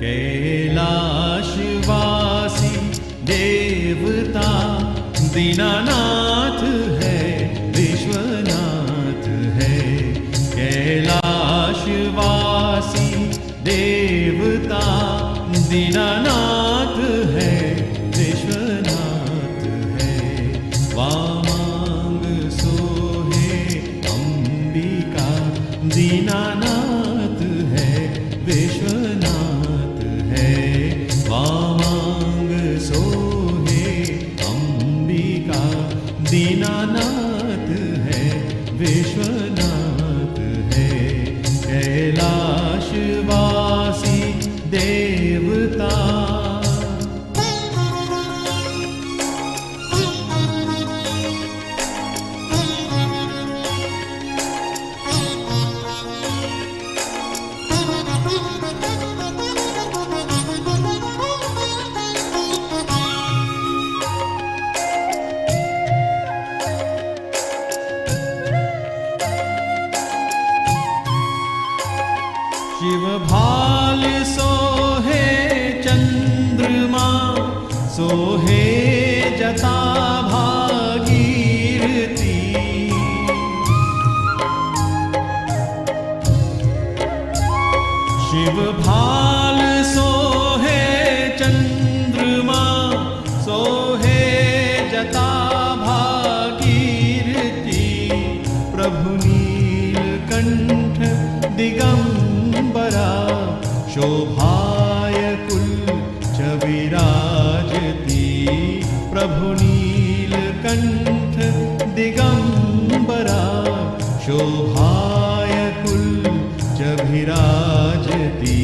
कैलाशवासी देवता दीनानाथ है, विश्वनाथ है। कैलाशवासी देवता दीनानाथ है, विश्वनाथ है। वामांग सोहे अंबिका दीनानाथ है, विश्वनाथ है। वामांग सोहे अंबिका दीनानाथ है, विश्वनाथ है। कैलाशवासी देवता शिव भाल सोहे चंद्रमा, सोहे जता भागीरथी। शिव भाल सोहे चंद्रमा, सोहे जता भागीरथी। प्रभु नीलकंठ दिगंबरा, शोभाय कुलच विराजती। प्रभु नीलकंठ दिगंबरा, शोभाय कुलच विराजती।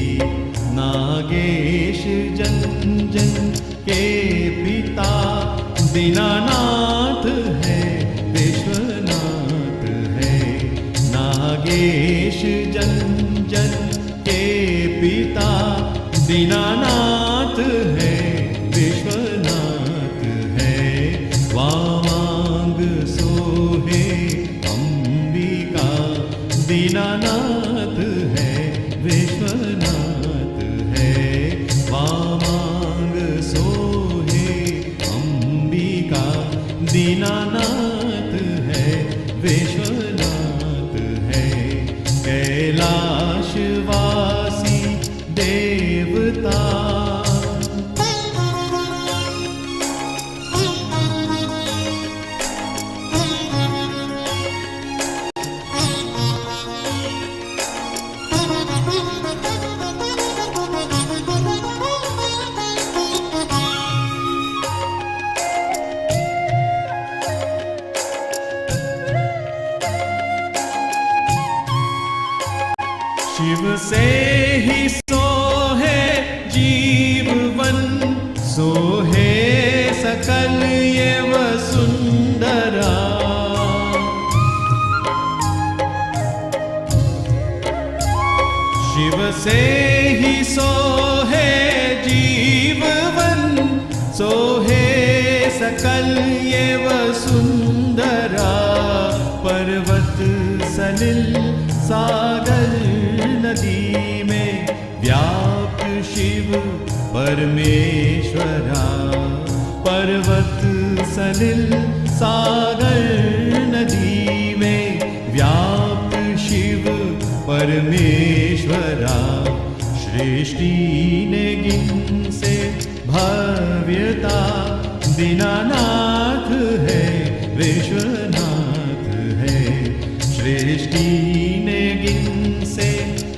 नागेश जन जन के पिता दीनानाथ है, विश्वनाथ है। नागेश जन जन के पिता दीनानाथ है, विश्वनाथ है। वामांग सोहे अंबिका दीनानाथ है, विश्वनाथ है। वामांग सोहे अंबिका दीनानाथ है, विश्वनाथ है। कैलाशवासी देवता शिव से ही सोहे जीवन, सोहे सकल ये वसुंधरा। शिव से ही सोहे जीवन, सोहे सकल ये वसुंधरा। पर्वत सलिल सागर नदी में व्याप्त शिव परमेश्वरा। पर्वत सलिल सागर नदी में व्याप्त शिव परमेश्वरा। सृष्टि ने गिन से भव्यता दीनानाथ है, विश्वनाथ है। सृष्टि ने गिन से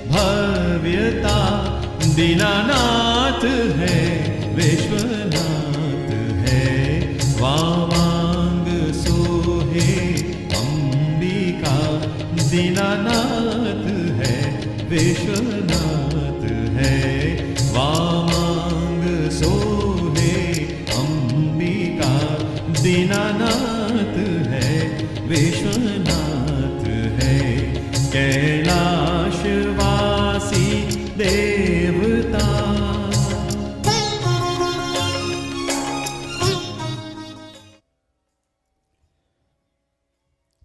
भव्यता दीनानाथ है, विश्वनाथ है। वामांग सोहे अंबिका दीनानाथ है, विश्वनाथ है। वामांग सोहे अंबिका दीनानाथ है, विश्वनाथ है। कैलाशवासी देवता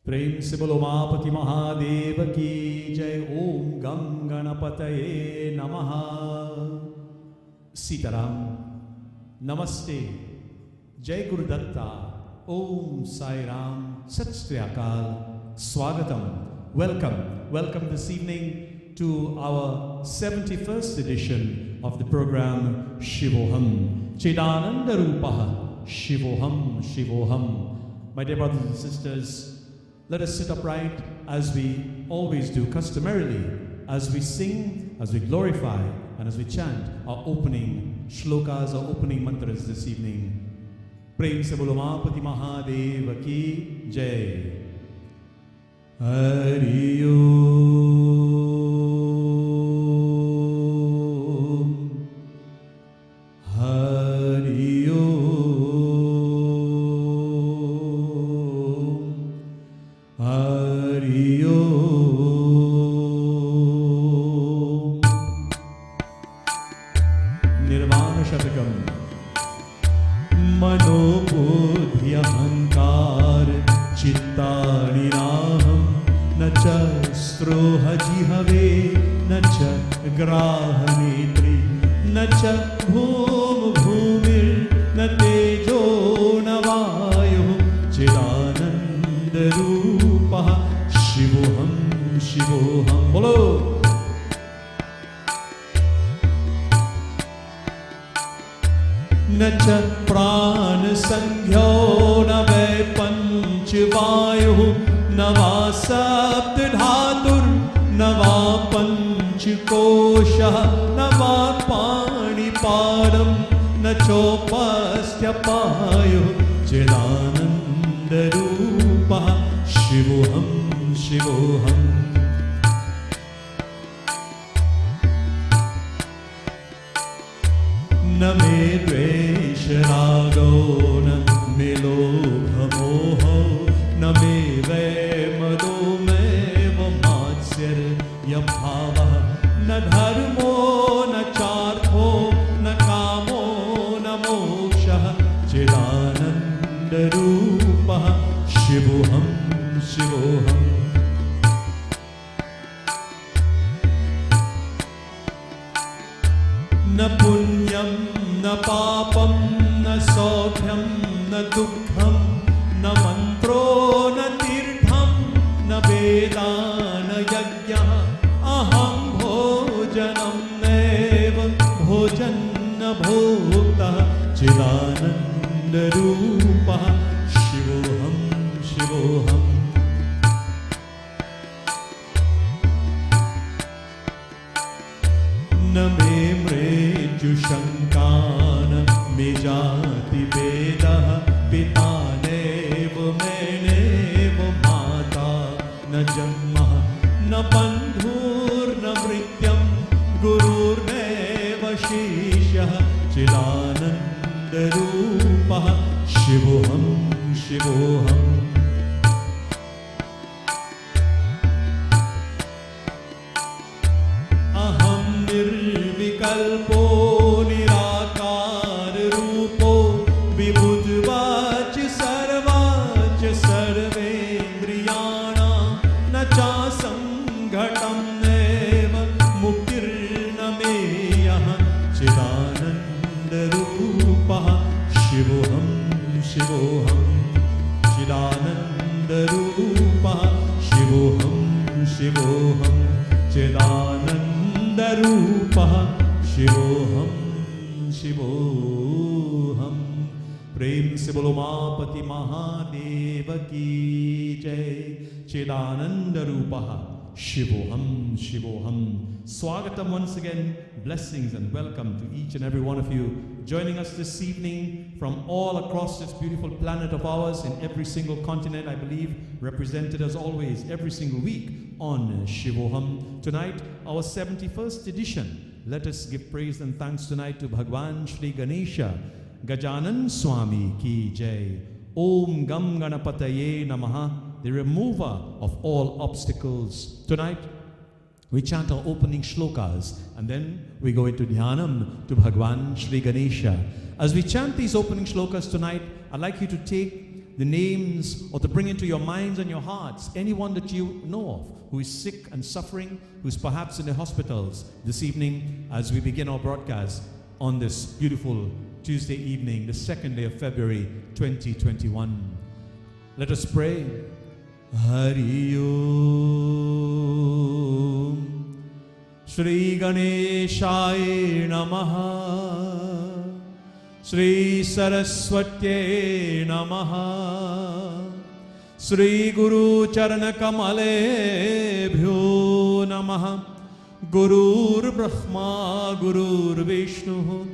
प्रेम से बोलो उमापति महादेव की जय। ओम गं गणपतये नमः। Sitaram, Namaste, Jai Guru Datta, Om Sai Ram, Sat Shri Akal, Swagatam, welcome this evening to our 71st edition of the program Shivoham, Chidananda Rupaha, Shivoham. My dear brothers and sisters, let us sit upright as we always do customarily, as we sing, as we glorify, and as we chant our opening shlokas, our opening mantras this evening. Prem se bolo Mahapati Mahadeva ki jai. Hari Om, Hari Om, Hari Om. Nirvana Shatakam. Manobudhi ahankar chittani naham na cha stroha jihave na cha graha netri na cha bhum bhumir na tejo na vayu chidananda rupa Shivoham bolo. न च प्राण संज्ञो न वै पंच वायुः न वा सप्त धातुर् न वा पंच कोशः न वा पाणिपादं न चोपस्थ्यपायुः चिदानन्दरूपः शिवोऽहम्. न मे द्वेषरागो न मे लोभमोहो न मे वै मदो मैव मात्सर्यभावः न धर्मो न चार्थो न कामो न मोक्षः चिदानन्दरूपः शिवोऽहम्. न पुण्यं न पापं न सौख्यं न दुःखं न मन्त्रो न तीर्थं न वेदा न यज्ञः अहं भोजनं नैव भोजन्न भोक्तः चिदानन्दरूपः शिवोऽहम्. न मे मृत्युशङ्का न मे जाति भेदः पिता नैव मे नैव माता न जन्मः न बन्धुर्न मृत्यं गुरुर्नैव शिष्यः चिदानन्दरूपः शिवोऽहम्. अहं निर्विकल्पो निराकार रूपो विबुधवाच सर्वाच सर्वेन्द्रियाणां न चासङ्घटं नैव मुक्तिर्न मेयः चिदानन्दरूपः शिवोऽहम्. चिदानन्दरूपः शिवोऽहम्. चिदानन्दरूपः शिवोऽहम्. प्रेम से बोलो मापति महादेव की जय. चिदानन्दरूपः Shivoham. Swagatam once again, blessings and welcome to each and every one of you joining us this evening from all across this beautiful planet of ours in every single continent, I believe, represented as always every single week on Shivoham. Tonight, our 71st edition. Let us give praise and thanks tonight to Bhagwan Shri Ganesha, Gajanan Swami ki jai. Om Gam Ganapataye Namaha, the remover of all obstacles. Tonight, we chant our opening shlokas and then we go into Dhyanam to Bhagwan Shri Ganesha. As we chant these opening shlokas tonight, I'd like you to take the names or to bring into your minds and your hearts anyone that you know of who is sick and suffering, who is perhaps in the hospitals this evening as we begin our broadcast. on this beautiful Tuesday evening, the 2nd day of February 2021. Let us pray. Hari Om. Shri Ganeshaya Namaha. Shri Saraswatye Namaha. Shri Guru Charana Kamale Bhyo Namaha. Gurur Brahma Gurur Vishnu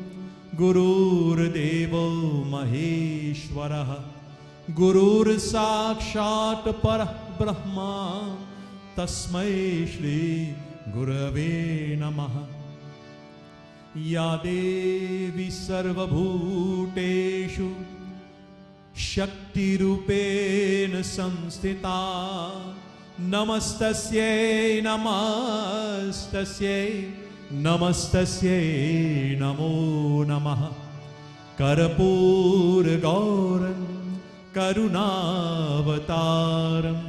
Gurur Devo Maheshwara Gurur Sakshat Parah Brahma Tasmai Shri Gurave Namaha. Ya Devi Sarva Bhuteshu Shakti Rupena Samstita Namastasye Namastasye Namastasye Namo Namaha. Karapur Gauram Karunavataram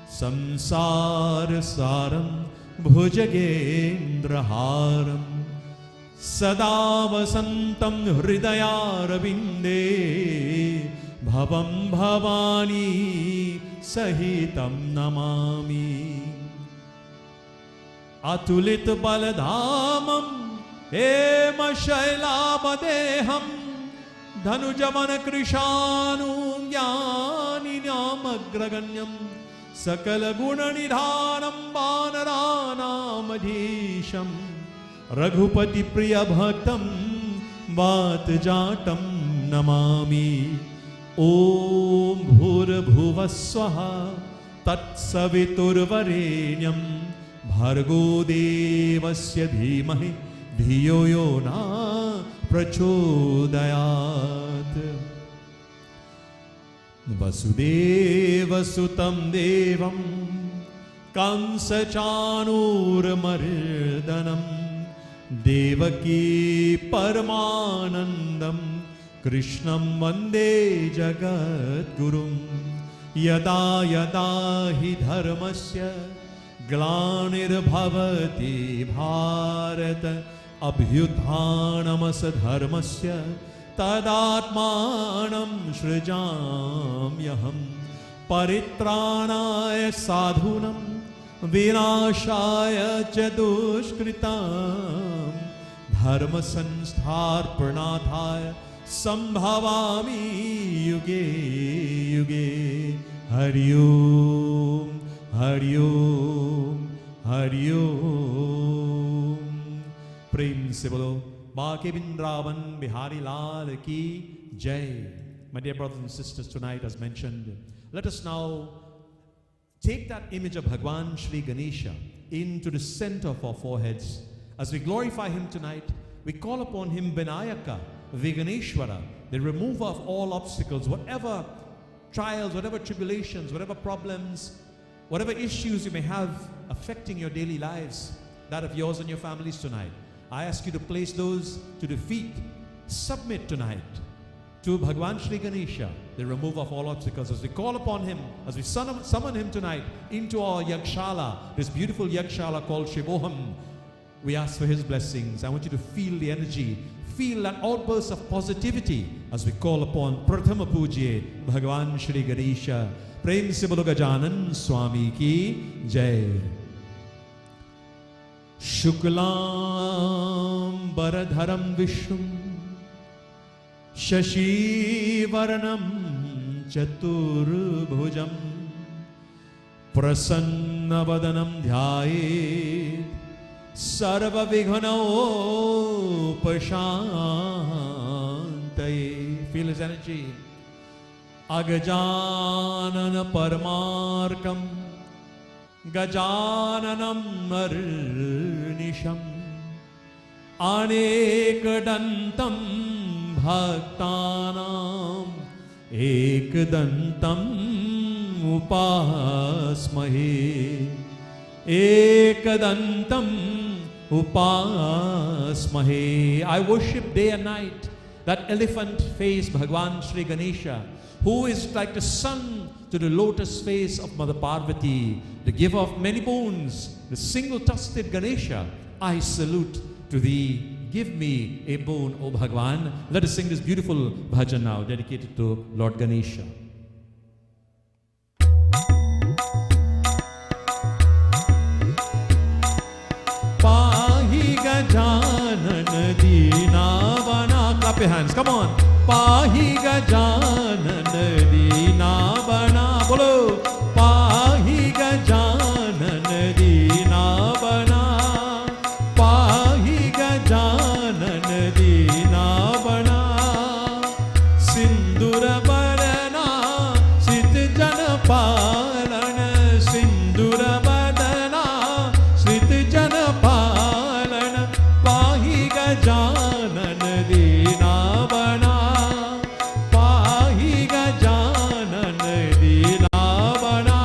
Samsara Saram Bhujagendraharam Sada Vasantam Hridayarvinde Bhavam Bhavani Sahitam Namami. Atulit Baladhamam Hema Shailabadeham Dhanujavan Krishanum Jnaninyamagraganyam Sakala Gunanidhanam Banaranam Raghupati Priya Bhaktam Vatjatam Namami. Om Bhur Bhuvaswaha Tat Saviturvarenyam Bhargo Devasya Dhimahi Dhiyo Yona Prachodayat. Vasudeva Sutam Devam Kamsa Chanur Mardanam Devaki Paramanandam Krishnam Vande Jagat Gurum. Yada yada hi dharmasya glanir bhavati bharata abhyutthanamas dharmasya tadatmanam srijamyaham paritranaya sadhunam vinashaya cha dushkritam dharma sanstharpanadhaya Sambhavami yuge yuge. Hari Om, Hari Om, Hari Om. Prem se bolo Bake Bindravan Bihari Lal ki Jai. My dear brothers and sisters, tonight as mentioned, let us now take that image of Bhagwan Shri Ganesha into the center of our foreheads. As we glorify him tonight, we call upon him Vinayaka, Viganeshwara, the remover of all obstacles, whatever trials, whatever tribulations, whatever problems, whatever issues you may have affecting your daily lives, that of yours and your families tonight. I ask you to place those to the feet, submit tonight to Bhagwan Shri Ganesha, the remover of all obstacles, as we call upon him, as we summon him tonight into our Yagshala, this beautiful Yagshala called Shivoham. We ask for his blessings. I want you to feel the energy, feel that outburst of positivity as we call upon Prathama Pujye Bhagwan Shri Ganesha. Prem se bolo Gajanan Swami ki Jai. Shuklam Baradharam Vishnum Shashi Varanam Chaturbhujam Prasanna Vadanam Dhyaye Sarva Vighano Pashantaye. Feel his energy. Agajanana Paramarkam Gajananam Arnisham Anekadantam Bhaktanam Ekdantam Upasmahe Ekadantam Upasmahe. I worship day and night that elephant-faced Bhagwan Shri Ganesha, who is like the sun to the lotus face of Mother Parvati, the giver of many boons, the single-tusted Ganesha. I salute to thee give me a boon, O Bhagwan. Let us sing this beautiful bhajan now, dedicated to Lord Ganesha. Pahi gajanan deenavana. Clap your hands, come on. Pahi gajanan deenavana. Bolo. Pahi gajanan deenavana. Pahi gajanan deenavana. Sindura barana sit jana palana. Sindura badana sit jana palana. Pahi gajanan deenavana. Pahi gajanan deenavana.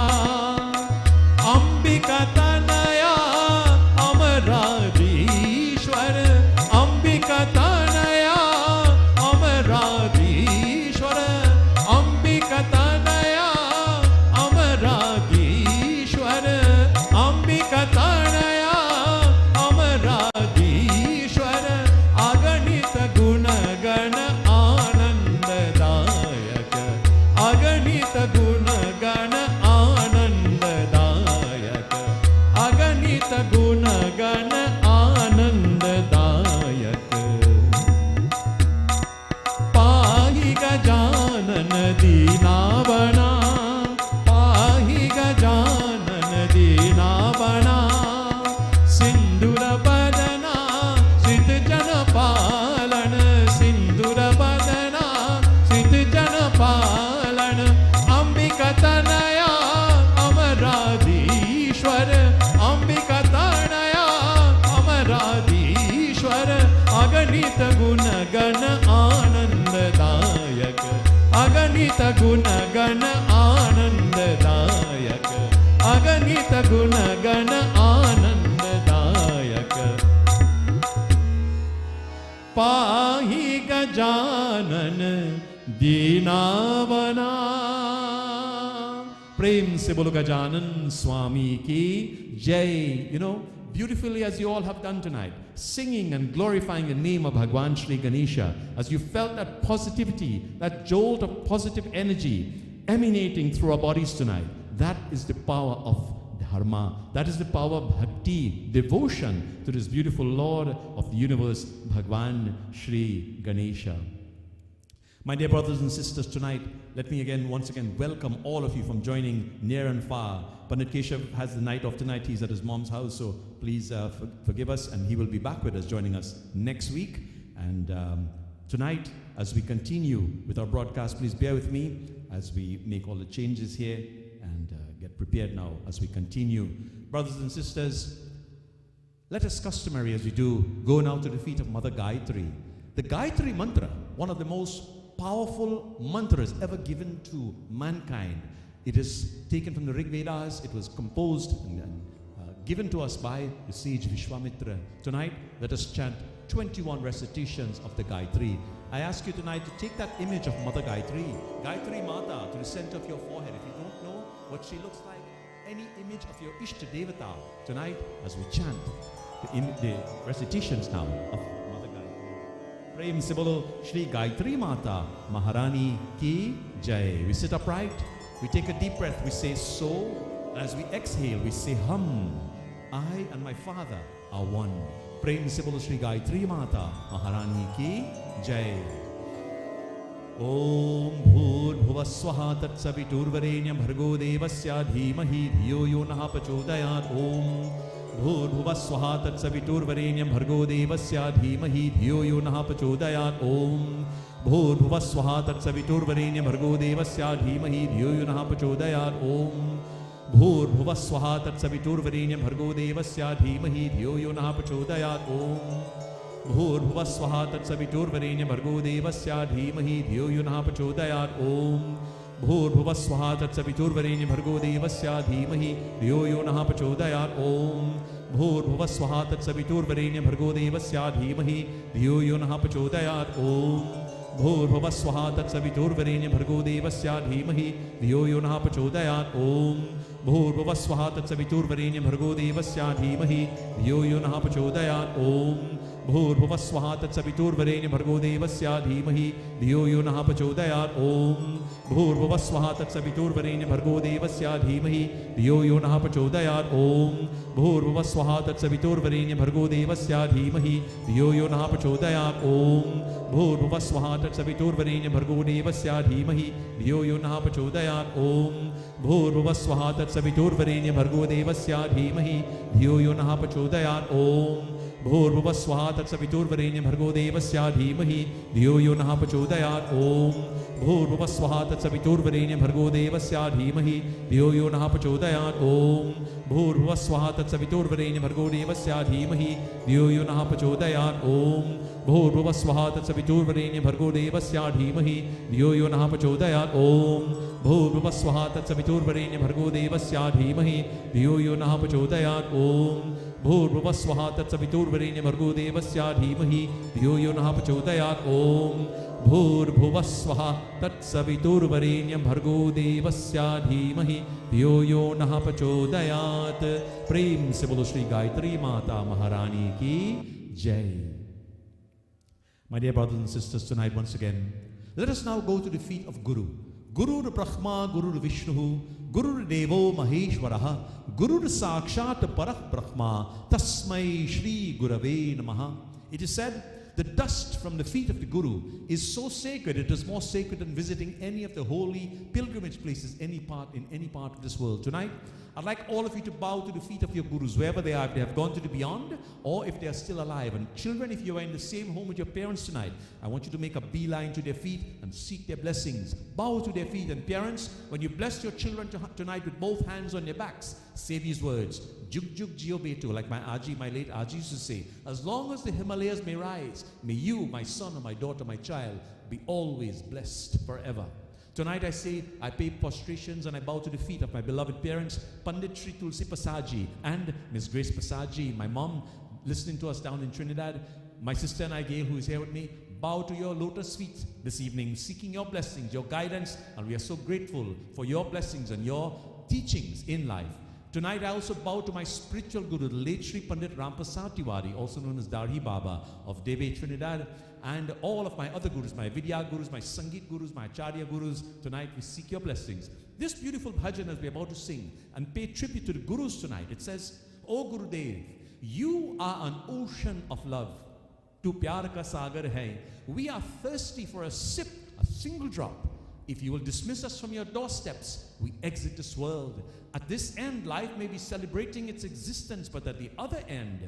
Ambika tanaya amaradishwar. Ambika tanaya amaradishwar. Ambika tanaya amaradishwar. Ambika tanaya amaradishwar. Aganita gunagana anandadayak. Aganita gunagana anandadayak. Aganita gunagana anandadayak. Pahi gajanan deenavana. Pahi gajanan deenavana. Sindura badana sit jana palana. Sindura badana sit jana palana. Ambika tanaya amaradishwar. Ambika tanaya amaradishwar. Aganita gunagana anandadayak. Aganita gunagana anandadayak. Aganita gunagana anandadayak. Pahi gajanan deenavana. Prem se bolo Gajanan Swami ki jai. You know, beautifully as you all have done tonight, singing and glorifying the name of Bhagwan Shri Ganesha, as you felt that positivity, that jolt of positive energy emanating through our bodies tonight. That is the power of dharma. That is the power of bhakti, devotion to this beautiful Lord of the universe, Bhagwan Shri Ganesha. My dear brothers and sisters, tonight, let me once again welcome all of you from joining near and far. Pandit Keshav has the night off tonight. He's at his mom's house, so please forgive us, and he will be back with us, joining us next week. And tonight, as we continue with our broadcast, please bear with me as we make all the changes here and get prepared now as we continue. Brothers and sisters, let us customary as we do go now to the feet of Mother Gayatri. The Gayatri mantra, one of the most powerful mantras ever given to mankind. It is taken from the Rig Vedas. It was composed and given to us by the sage Vishwamitra. Tonight, let us chant 21 recitations of the Gayatri. I ask you tonight to take that image of Mother Gayatri, Gayatri Mata, to the center of your forehead. If you don't know what she looks like, any image of your Ishta Devata, tonight as we chant the recitations now of Mother Gayatri. Prem se bolo Shri Gayatri Mata Maharani ki jai. We sit upright, we take a deep breath, we say so. As we exhale, we say hum. I and my Father are one. Prem se bolo Shri Gayatri Mata Maharani ki jai. Om Bhur Swaha Tatsaviturvarenyam Bhargo Devasya Dhimahi Dhiyo Yo Naha Prachodayat. Om Bhur Swaha Tatsaviturvarenyam Bhargo Devasya Dhimahi Dhiyo Yo Naha Prachodayat. Om Bhur Swaha Tatsaviturvarenyam Bhargo Devasya Dhimahi Dhiyo Yo Naha Prachodayat. Om Bhur Swaha Tatsaviturvarenyam Bhargo Devasya Dhimahi Dhiyo Yo Naha Prachodayat. Om Bhur Swaha Tatsaviturvarenyam Bhargo Devasya Dhimahi Dhiyo Yo Naha Prachodayat. Om Bhur Swaha Tatsaviturvarenyam Bhargo Devasya Dhimahi Dhiyo Yo Naha Prachodayat. Om Bhur Swaha Tatsaviturvarenyam Bhargo Devasya Dhimahi Dhiyo Yo Naha Prachodayat. Om Bhur Swaha Tatsaviturvarenyam Bhargo Devasya Dhimahi Dhiyo Yo Naha Prachodayat. Om Bhur Swaha Tatsaviturvarenyam Bhargo Devasya Dhimahi Dhiyo Yo Naha Prachodayat. Om भूर्भुवः स्वः तत्सवितुर्वरेण्यं भर्गो देवस्य धीमहि धियो यो नः प्रचोदयात् ॐ भूर्भुवः स्वः तत्सवितुर्वरेण्यं भर्गो देवस्य धीमहि धियो यो नः प्रचोदयात् ॐ भूर्भुवः स्वः तत्सवितुर्वरेण्यं भर्गो देवस्य धीमहि धियो यो नः प्रचोदयात् ॐ भूर्भुवः स्वः तत्सवितुर्वरेण्यं भर्गो देवस्य धीमहि धियो यो नः प्रचोदयात् ॐ भूर्भुवः स्वः तत्सवितुर्वरेण्यं भर्गो देवस्य धीमहि धियो यो नः प्रचोदयात् ॐ भूर्भुवः स्वः तत्सवितुर्वरेण्यं भर्गो देवस्य धीमहि धियो यो नः प्रचोदयात् ॐ भूर्भुवः स्वः तत्सवितुर्वरेण्यं भर्गो देवस्य धीमहि धियो यो नः प्रचोदयात् ॐ भूर्भुवः स्वः तत्सवितुर्वरेण्यं भर्गो देवस्य धीमहि धियो यो नः प्रचोदयात् ॐ भूर्भुवः स्वः तत्सवितुर्वरेण्यं भर्गो देवस्य धीमहि धियो यो नः प्रचोदयात् ॐ भूर्भुवः स्वः तत्सवितुर्वरेण्यं भर्गो देवस्य धीमहि धियो यो नः प्रचोदयात् ॐ भूर्भुवः स्वः तत्सवितुर्वरेण्यं भर्गो देवस्य धीमहि धियो यो नः प्रचोदयात् ॐ भूर्भुवः स्वः तत्सवितुर्वरेण्यं भर्गो देवस्य धीमहि धियो यो नः प्रचोदयात्। प्रेम से बोलो श्री गायत्री माता महारानी की जय। My dear brothers and sisters, tonight once again, let us now go to the feet of Guru. Guru Brahma, Guru Vishnu, Guru Devo Maheshwaraha, Guru Sakshat Parah Brahma, Tasmai Shri Gurave Namaha. It is said, the dust from the feet of the Guru is so sacred, it is more sacred than visiting any of the holy pilgrimage places in any part of this world. Tonight, I'd like all of you to bow to the feet of your Gurus, wherever they are, if they have gone to the beyond, or if they are still alive. And children, if you are in the same home with your parents tonight, I want you to make a beeline to their feet and seek their blessings. Bow to their feet. And parents, when you bless your children tonight with both hands on their backs, say these words, Juk Juk Jio Beto, like my late Aji used to say, as long as the Himalayas may rise, may you, my son or my daughter, my child, be always blessed forever. Tonight I pay prostrations and I bow to the feet of my beloved parents, Pandit Sri Tulsi Prasadji and Miss Grace Prasadji, my mom listening to us down in Trinidad, my sister and I, Gail, who is here with me. Bow to your lotus feet this evening, seeking your blessings, your guidance, and we are so grateful for your blessings and your teachings in life. Tonight I also bow to my spiritual guru, the late Sri Pandit Ramprasad Tiwari, also known as Darhi Baba of Debe, Trinidad, and all of my other gurus, my Vidya gurus, my Sangeet gurus, my Acharya gurus. Tonight we seek your blessings. This beautiful bhajan as we are about to sing and pay tribute to the gurus tonight, it says, O Gurudev, you are an ocean of love. Tu pyar ka sagar hai. We are thirsty for a sip, a single drop. If you will dismiss us from your doorsteps, we exit this world. At this end, life may be celebrating its existence, but at the other end,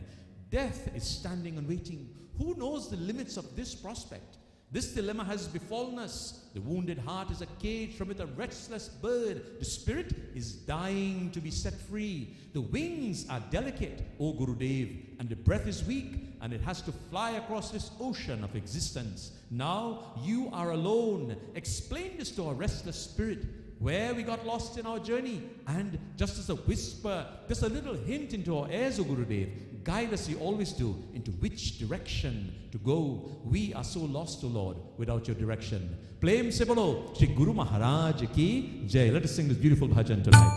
death is standing and waiting. Who knows the limits of this prospect? This dilemma has befallen us. The wounded heart is a cage, from it a restless bird. The spirit is dying to be set free. The wings are delicate, O Gurudev, and the breath is weak, and it has to fly across this ocean of existence. Now you are alone. Explain this to our restless spirit, where we got lost in our journey, and just as a whisper, just a little hint into our ears, O Gurudev, guide us, you always do, into which direction to go. We are so lost, O Lord, without your direction. Prem se bolo Shri Guru Maharaj ki jai. Let us sing this beautiful bhajan tonight.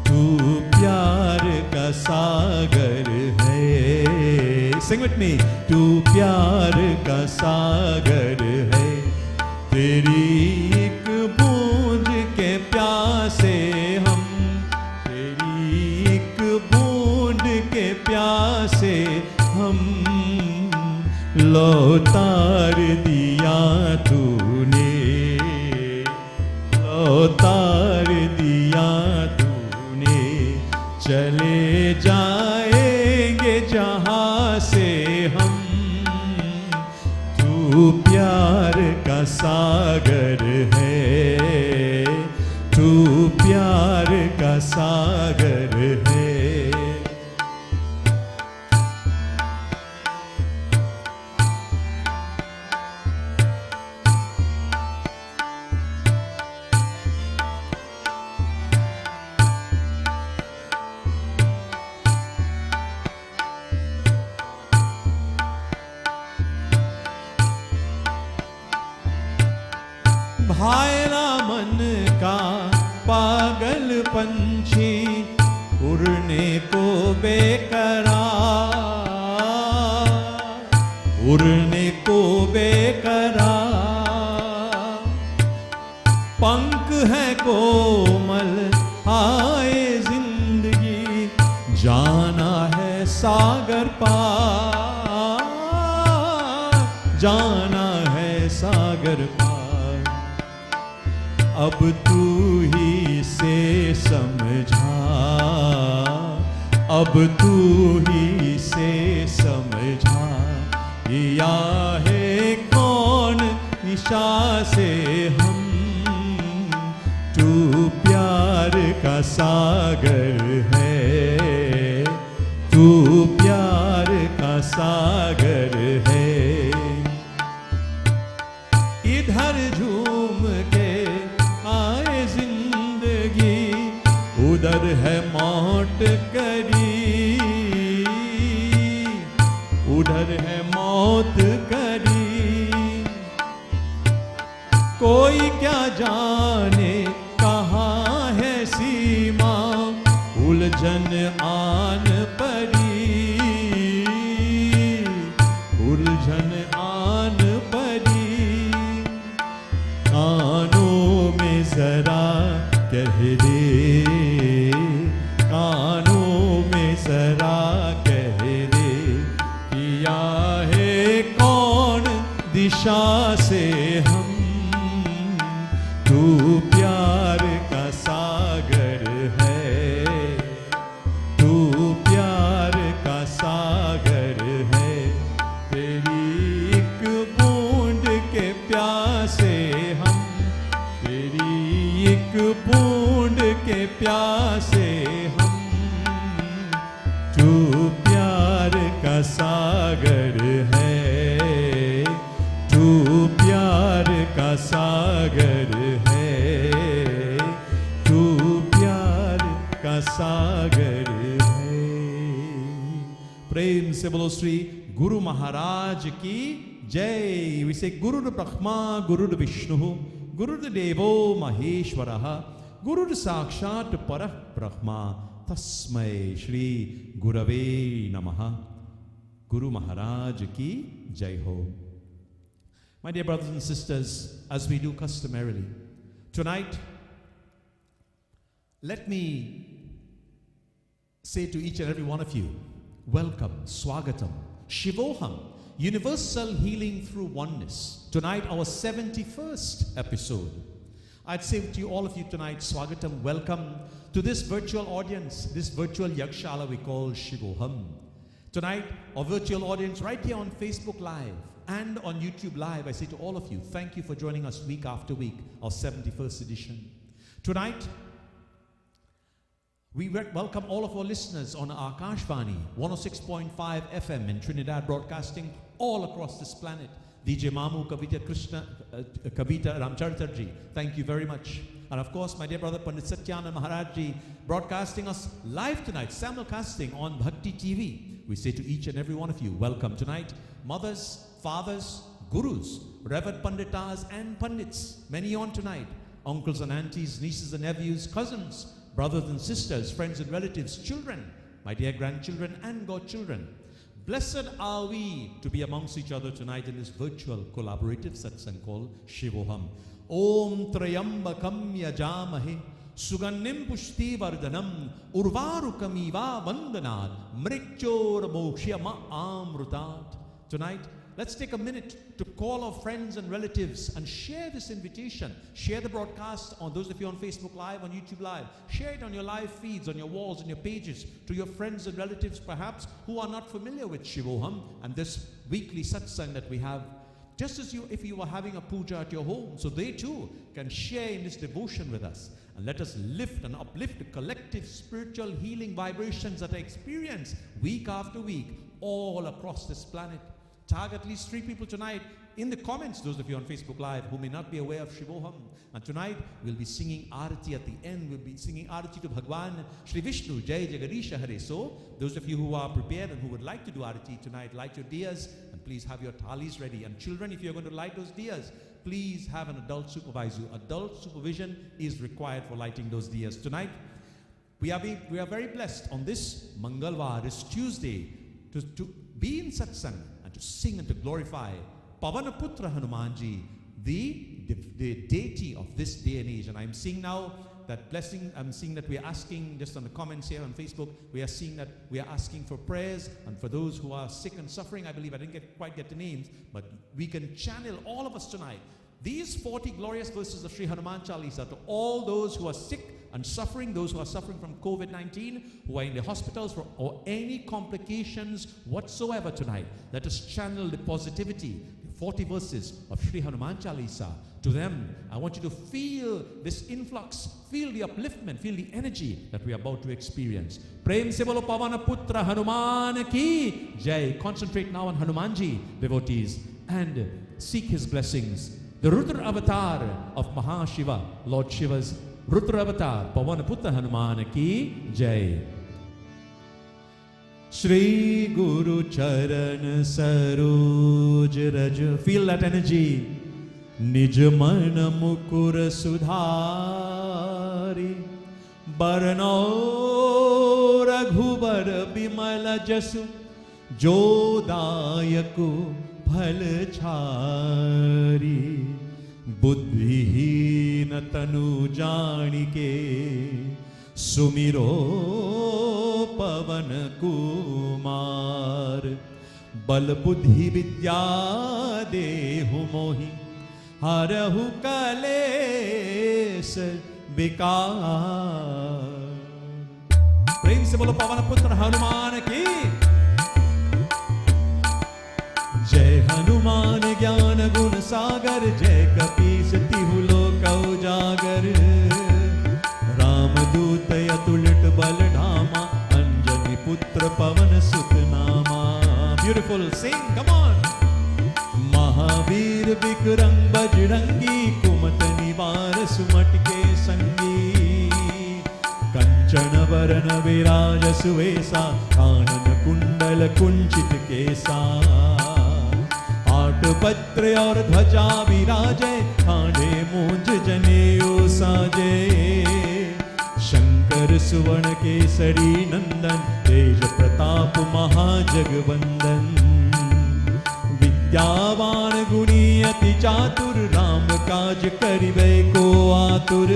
Tu pyar ka sagar hai. Sing with me. Tu pyar ka sagar hai. Teri ek boond ke pyase hum. के प्यासे हम लौटार दिया तूने, लौटार दिया तूने, चले जाएंगे जहाँ से हम। तू प्यार का सागर है, तू प्यार का सागर है। भायरा मन का पागल पंछी बेकरार, उड़ने को बेकरार, पंख है कोमल आए जिंदगी, जाना है सागर पार, जाना है सागर पार। अब तू ही से समझा, अब तू ही से समझा, या है कौन निशा से हम, तू प्यार का सागर है, तू प्यार का सागर है। इधर झूम के आए जिंदगी, उधर है मौत करी, उधर है मौत करी। कोई क्या जाने कहाँ है सीमा, उलझन आन परी, उलझन आन परी। कानों में जरा कह दे, कानों में जरा कह दे, किया है कौन दिशा से हम, तू प्यार का सागर है, तू प्यार का सागर है। तेरी एक बूंद के प्यासे हम, तेरी एक बूंद के प्यासे हम, तू प्यार का सागर है, तू प्यार का सागर है, तू प्यार का सागर है। प्रेम से बोलो श्री गुरु महाराज की जय। We say Guru Brahma, Guru Vishnu, Guru Devo Maheshwara, Guru Sakshat Parah Brahma, Tasmai Shri Gurave Namaha. Guru Maharaj ki jai ho. My dear brothers and sisters, as we do customarily, tonight, let me say to each and every one of you, welcome, swagatam, Shivoham, universal healing through oneness. Tonight, our 71st episode. I'd say to you, all of you tonight, swagatam, welcome to this virtual audience, this virtual yakshala we call Shivoham. Tonight, our virtual audience right here on Facebook Live and on YouTube Live, I say to all of you, thank you for joining us week after week, our 71st edition. Tonight, we welcome all of our listeners on Akashvani, 106.5 FM in Trinidad, broadcasting all across this planet. DJ Mamu, Kavita Krishna, Kavita Ramchartarji, thank you very much. And of course, my dear brother Pandit Satyana Maharajji, broadcasting us live tonight, simulcasting on Bhakti TV. We say to each and every one of you, welcome tonight. Mothers, fathers, gurus, revered panditas and pandits, many on tonight. Uncles and aunties, nieces and nephews, cousins, brothers and sisters, friends and relatives, children, my dear grandchildren and godchildren. Blessed are we to be amongst each other tonight in this virtual collaborative satsang called Shivoham. Om Trayambakam Yajamahe Sugannim Pushti Vardhanam Urvarukamiva Vandanat Mritchor Mokshyama Amrutat. Tonight, let's take a minute to call our friends and relatives and share this invitation. Share the broadcast on those of you on Facebook Live, on YouTube Live. Share it on your live feeds, on your walls, on your pages, to your friends and relatives perhaps who are not familiar with Shivoham and this weekly satsang that we have. Just as if you were having a puja at your home, so they too can share in this devotion with us. And let us lift and uplift the collective spiritual healing vibrations that are experienced week after week all across this planet. Tag at least 3 people tonight in the comments, those of you on Facebook Live who may not be aware of Shivoham. And tonight we'll be singing Arati at the end. We'll be singing Arati to Bhagwan Shri Vishnu Jai Jagarisha Hare. So those of you who are prepared and who would like to do Arati tonight, light your diyas and please have your thalis ready. And children, if you're going to light those diyas, please have an adult supervise you. Adult supervision is required for lighting those diyas. Tonight, We are very blessed on this Mangalvar, this Tuesday, to be in Satsang and to sing and to glorify Pavanaputra Hanumanji, the deity of this day and age. And I'm seeing now that blessing, I'm seeing that we are asking, just on the comments here on Facebook, we are seeing that we are asking for prayers and for those who are sick and suffering. I believe I didn't quite get the names, but we can channel all of us tonight these 40 glorious verses of Sri Hanuman Chalisa to all those who are sick and suffering, those who are suffering from COVID-19, who are in the hospitals or any complications whatsoever tonight. Let us channel the positivity, the 40 verses of Sri Hanuman Chalisa to them. I want you to feel this influx, feel the upliftment, feel the energy that we are about to experience. Prem se bolo Pavana Putra Hanuman ki Jai. Concentrate now on Hanumanji, devotees, and seek his blessings. The Rudra avatar of Mahashiva, Lord Shiva's Rudra avatar, Pavanaputra Hanuman ki Jai. Shri Guru Charan Saroj Raj. Feel that energy. Nij mana mukur sudhari Barno Raghubar Bimala Jasu Jodayaku Phal Chari Buddhihin Tanu Janike Sumiro Pavan Kumar Bal Buddhi Vidya Dehu Mohi Harahu Kales Vikar. Prem se bolo Pavanaputra Hanuman ki Jai Hanuman Gyan Gun Sagar Jai Kapis Tihu Loka Ujagar Ram Dut Yatulit Baladhama Anjani Putra Pavan Sutnama. Beautiful, sing, come on. Mahavir Vikrang Bajrangi Kumat Nivar Sumatke Sangi Kanchana Varana Viraja Suvesa Kanana Kundala Kunchit Kesa Aat Patre aur Dhwaja Viraje Khande Munj Janeyo Saje Shankar Suvarna Kesari Nandan Tej Pratap Mahajagvandan Vidyavan Guni Ati Chatur Ram Kaj Karive Ko Atur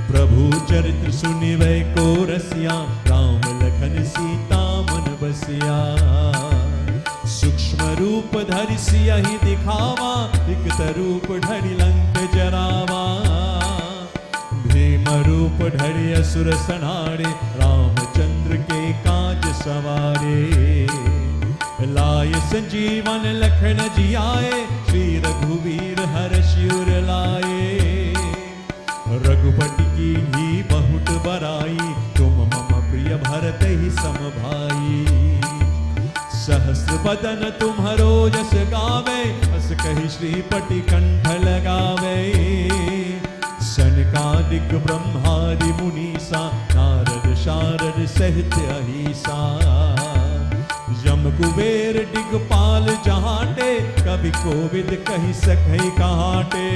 Prabhu Charitra Sunive Ko Rasya Ram Lakhan Sita Man Basya Sukshma Roop Dhari Siya Hi Dikhawa Dikta Roop Dhari Lank Jarawa Bhima Roop Dhari Asur Sanhare Ramchandra Ke Kaaj Saware लाय संजीवन लखन जियाए श्री रघुवीर हर्षियुर लाए रघुपति की ही बहुत बड़ाई तुम मम प्रिय भरत ही समभाई सहस्र बदन तुम्हारो जस गावे अस कहि श्रीपति कंठ लगावे सनकादिक ब्रह्मादि मुनीसा नारद शारद सहित अहिसा यम कुबेर दिगपाल जहाटे कभी कोविद कही सखई कहाटे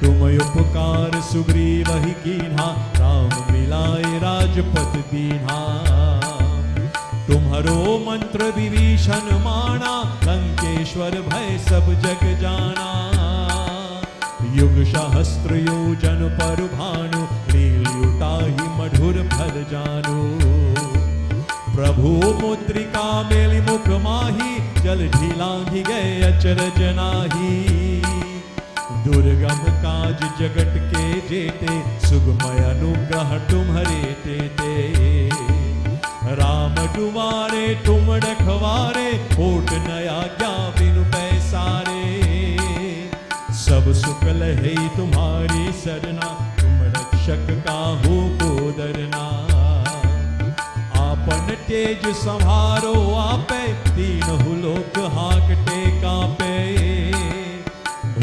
तुम उपकार सुग्रीव ही कीन्हा राम मिलाए राजपद दीन्हा तुम्हारो मंत्र विभीषण माना लंकेश्वर भय सब जग जाना युग सहस्त्र योजन पर भानु लील्युता ही मधुर फल जानो प्रभु मुद्रिका मेलि मुख माही जल ढीलांघि गए अचरज नाही दुर्गम काज जगत के जेते सुगमय अनुग्रह तुम्हारे तेते राम दुआरे तुम रखवारे होठ नया क्या बिनु पैसारे सब सुख लहे तुम्हारी सरना तुम रक्षक काहू को डरना अपन तेज संहारो आपे तीनहु लोक हाकते कापे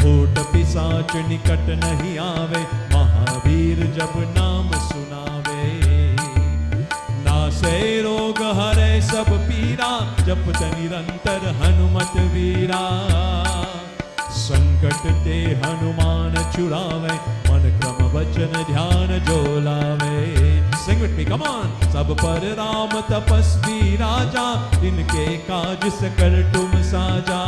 भूत पिशाच निकट नहीं आवे महावीर जब नाम सुनावे नासे रोग हरे सब पीरा जपत निरंतर हनुमत वीरा संत संकट ते हनुमान छुड़ावे, मन क्रम वचन ध्यान जो लावे। Sing with me, come on. सब पर राम तपस्वी राजा, इनके काज सकल तुम साजा।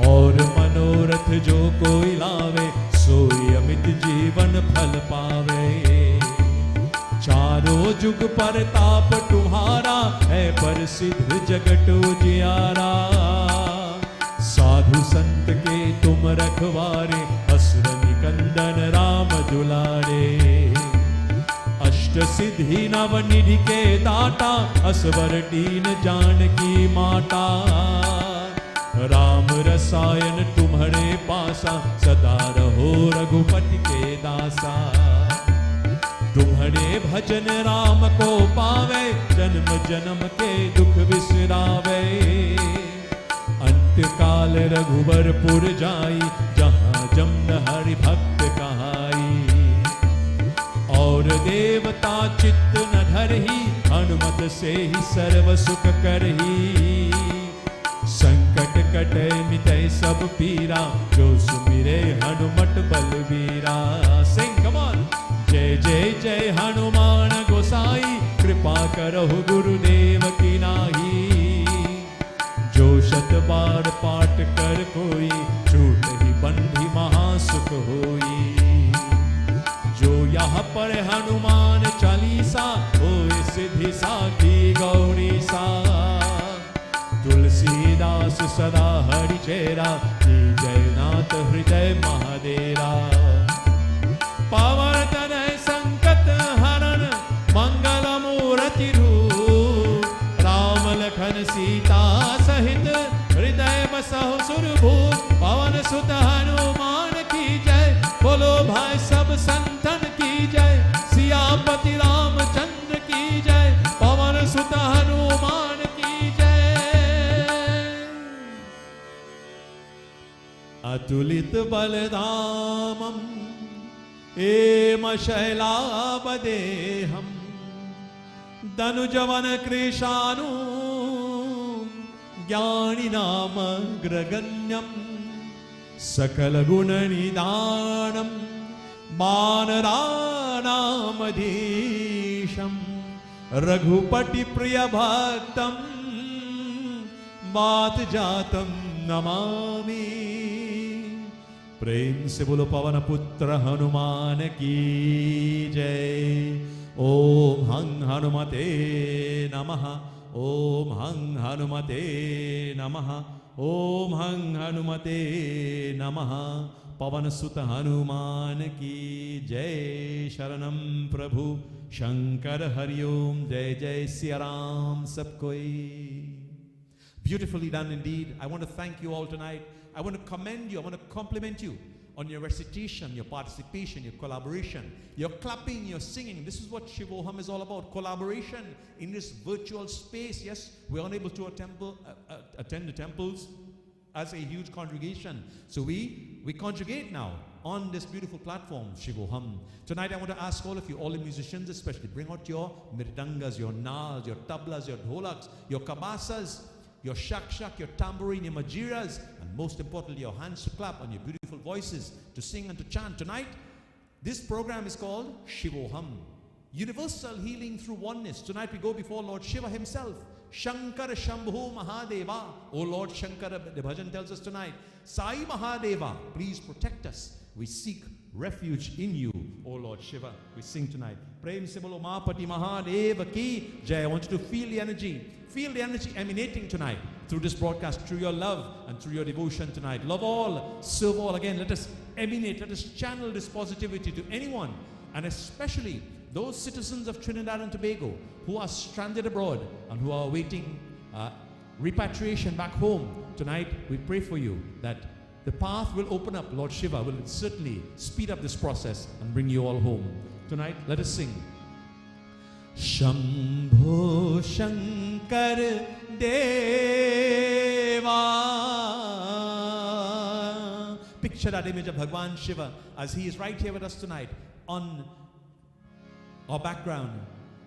और मनोरथ जो कोई लावे, सोई अमित जीवन फल पावे। चारों जुग पर ताप तुम्हारा, है प्रसिद्ध जगत उजियारा। साधु संत के तुम रखवारे, असुर निकंदन राम दुलारे। अष्ट सिद्धि नव निधि के दाता, असवर दीन जानकी माता। राम रसायन तुम्हारे पासा, सदा रहो रघुपति के दासा। तुम्हारे भजन राम को पावे, जन्म जन्म के दुख बिसरावे। अंत काल रघुबरपुर जाई, जहाँ जमन हरि भक्त कहाई। और देवता चित्त न धरही, हनुमत से ही सर्व सुख करही। संकट कटे मिटे सब पीरा, जो सुमिरे हनुमत बलवीरा। Sing, come on. जय जय जय हनुमान गोसाई, कृपा करहु गुरुदेव की नाही। जो शत बार पाठ कर कोई, छूट ही बंधी महासुख होई। जो यहाँ पर हनुमान चालीसा, होए सिद्धि साखी गौरी सा। तुलसीदास सदा हरि चेरा, की जयनाथ हृदय महादेरा। पावन तनय संकट हरण, मंगल मूर्ति रूप। राम लखन सीता सहित, हृदय बसहु सुरभूप। पवन सुत हनुमान की जय, बोलो भाई सब संतन की जय। सियापति रामचंद्र की जय, पवन सुत हनुमान की जय। अतुलित बलधामम, एम शैलाबदेहम। धनुजवन कृशानु, ज्ञानी नाम ग्रगण्यम। सकल गुण निदानम, वानराणामधीशम। रघुपति प्रिय भक्तम, मात जातम नमामि। प्रेम से बोलो पवन पुत्र हनुमान की जय। ओम हं हनुमते नमः, ओम हं हनुमते नमः, ओम हं हनुमते नमः। पवन सुत हनुमान की जय। शरणम प्रभु शंकर हरिओम। जय जय सिया राम सब कोई। Beautifully done indeed. I want to thank you all tonight. I want to commend you. I want to compliment you on your recitation, your participation, your collaboration, your clapping, your singing. This is what Shivoham is all about, collaboration in this virtual space. Yes, we're unable to attend the temples as a huge congregation. So we conjugate now on this beautiful platform, Shivoham. Tonight I want to ask all of you, all the musicians especially, bring out your mridangas, your naals, your tablas, your dholaks, your kabasas, your shak, your tambourine, your majiras, and most importantly, your hands to clap and your beautiful voices to sing and to chant. Tonight, this program is called Shivoham, universal healing through oneness. Tonight we go before Lord Shiva himself. Shankar Shambhu Mahadeva. Oh Lord Shankara, the bhajan tells us tonight. Sai Mahadeva, please protect us. We seek refuge in you, oh Lord Shiva. We sing tonight. Prem se bolo Mahapati Mahadeva ki jai. I want you to feel the energy. Feel the energy emanating tonight through this broadcast, through your love and through your devotion tonight. Love all, serve all. Again, let us emanate, let us channel this positivity to anyone, and especially those citizens of Trinidad and Tobago who are stranded abroad and who are awaiting repatriation back home. Tonight, we pray for you that the path will open up. Lord Shiva will certainly speed up this process and bring you all home. Tonight, let us sing. Shambho Shankar Deva. Picture that image of Bhagwan Shiva as he is right here with us tonight on our background.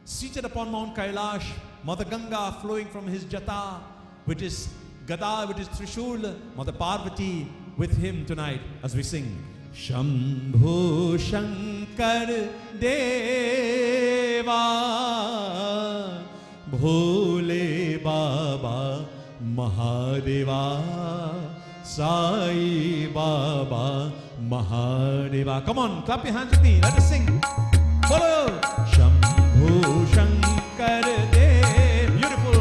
Seated upon Mount Kailash, Mother Ganga flowing from his jata, which is Gada, which is Trishul, Mother Parvati with him tonight as we sing. Shambho Shankar Deva Bhole Baba Mahadeva Sai Baba Mahadeva. Come on, clap your hands with me. Let us sing. Follow. Shambho Shankar Deva. Beautiful.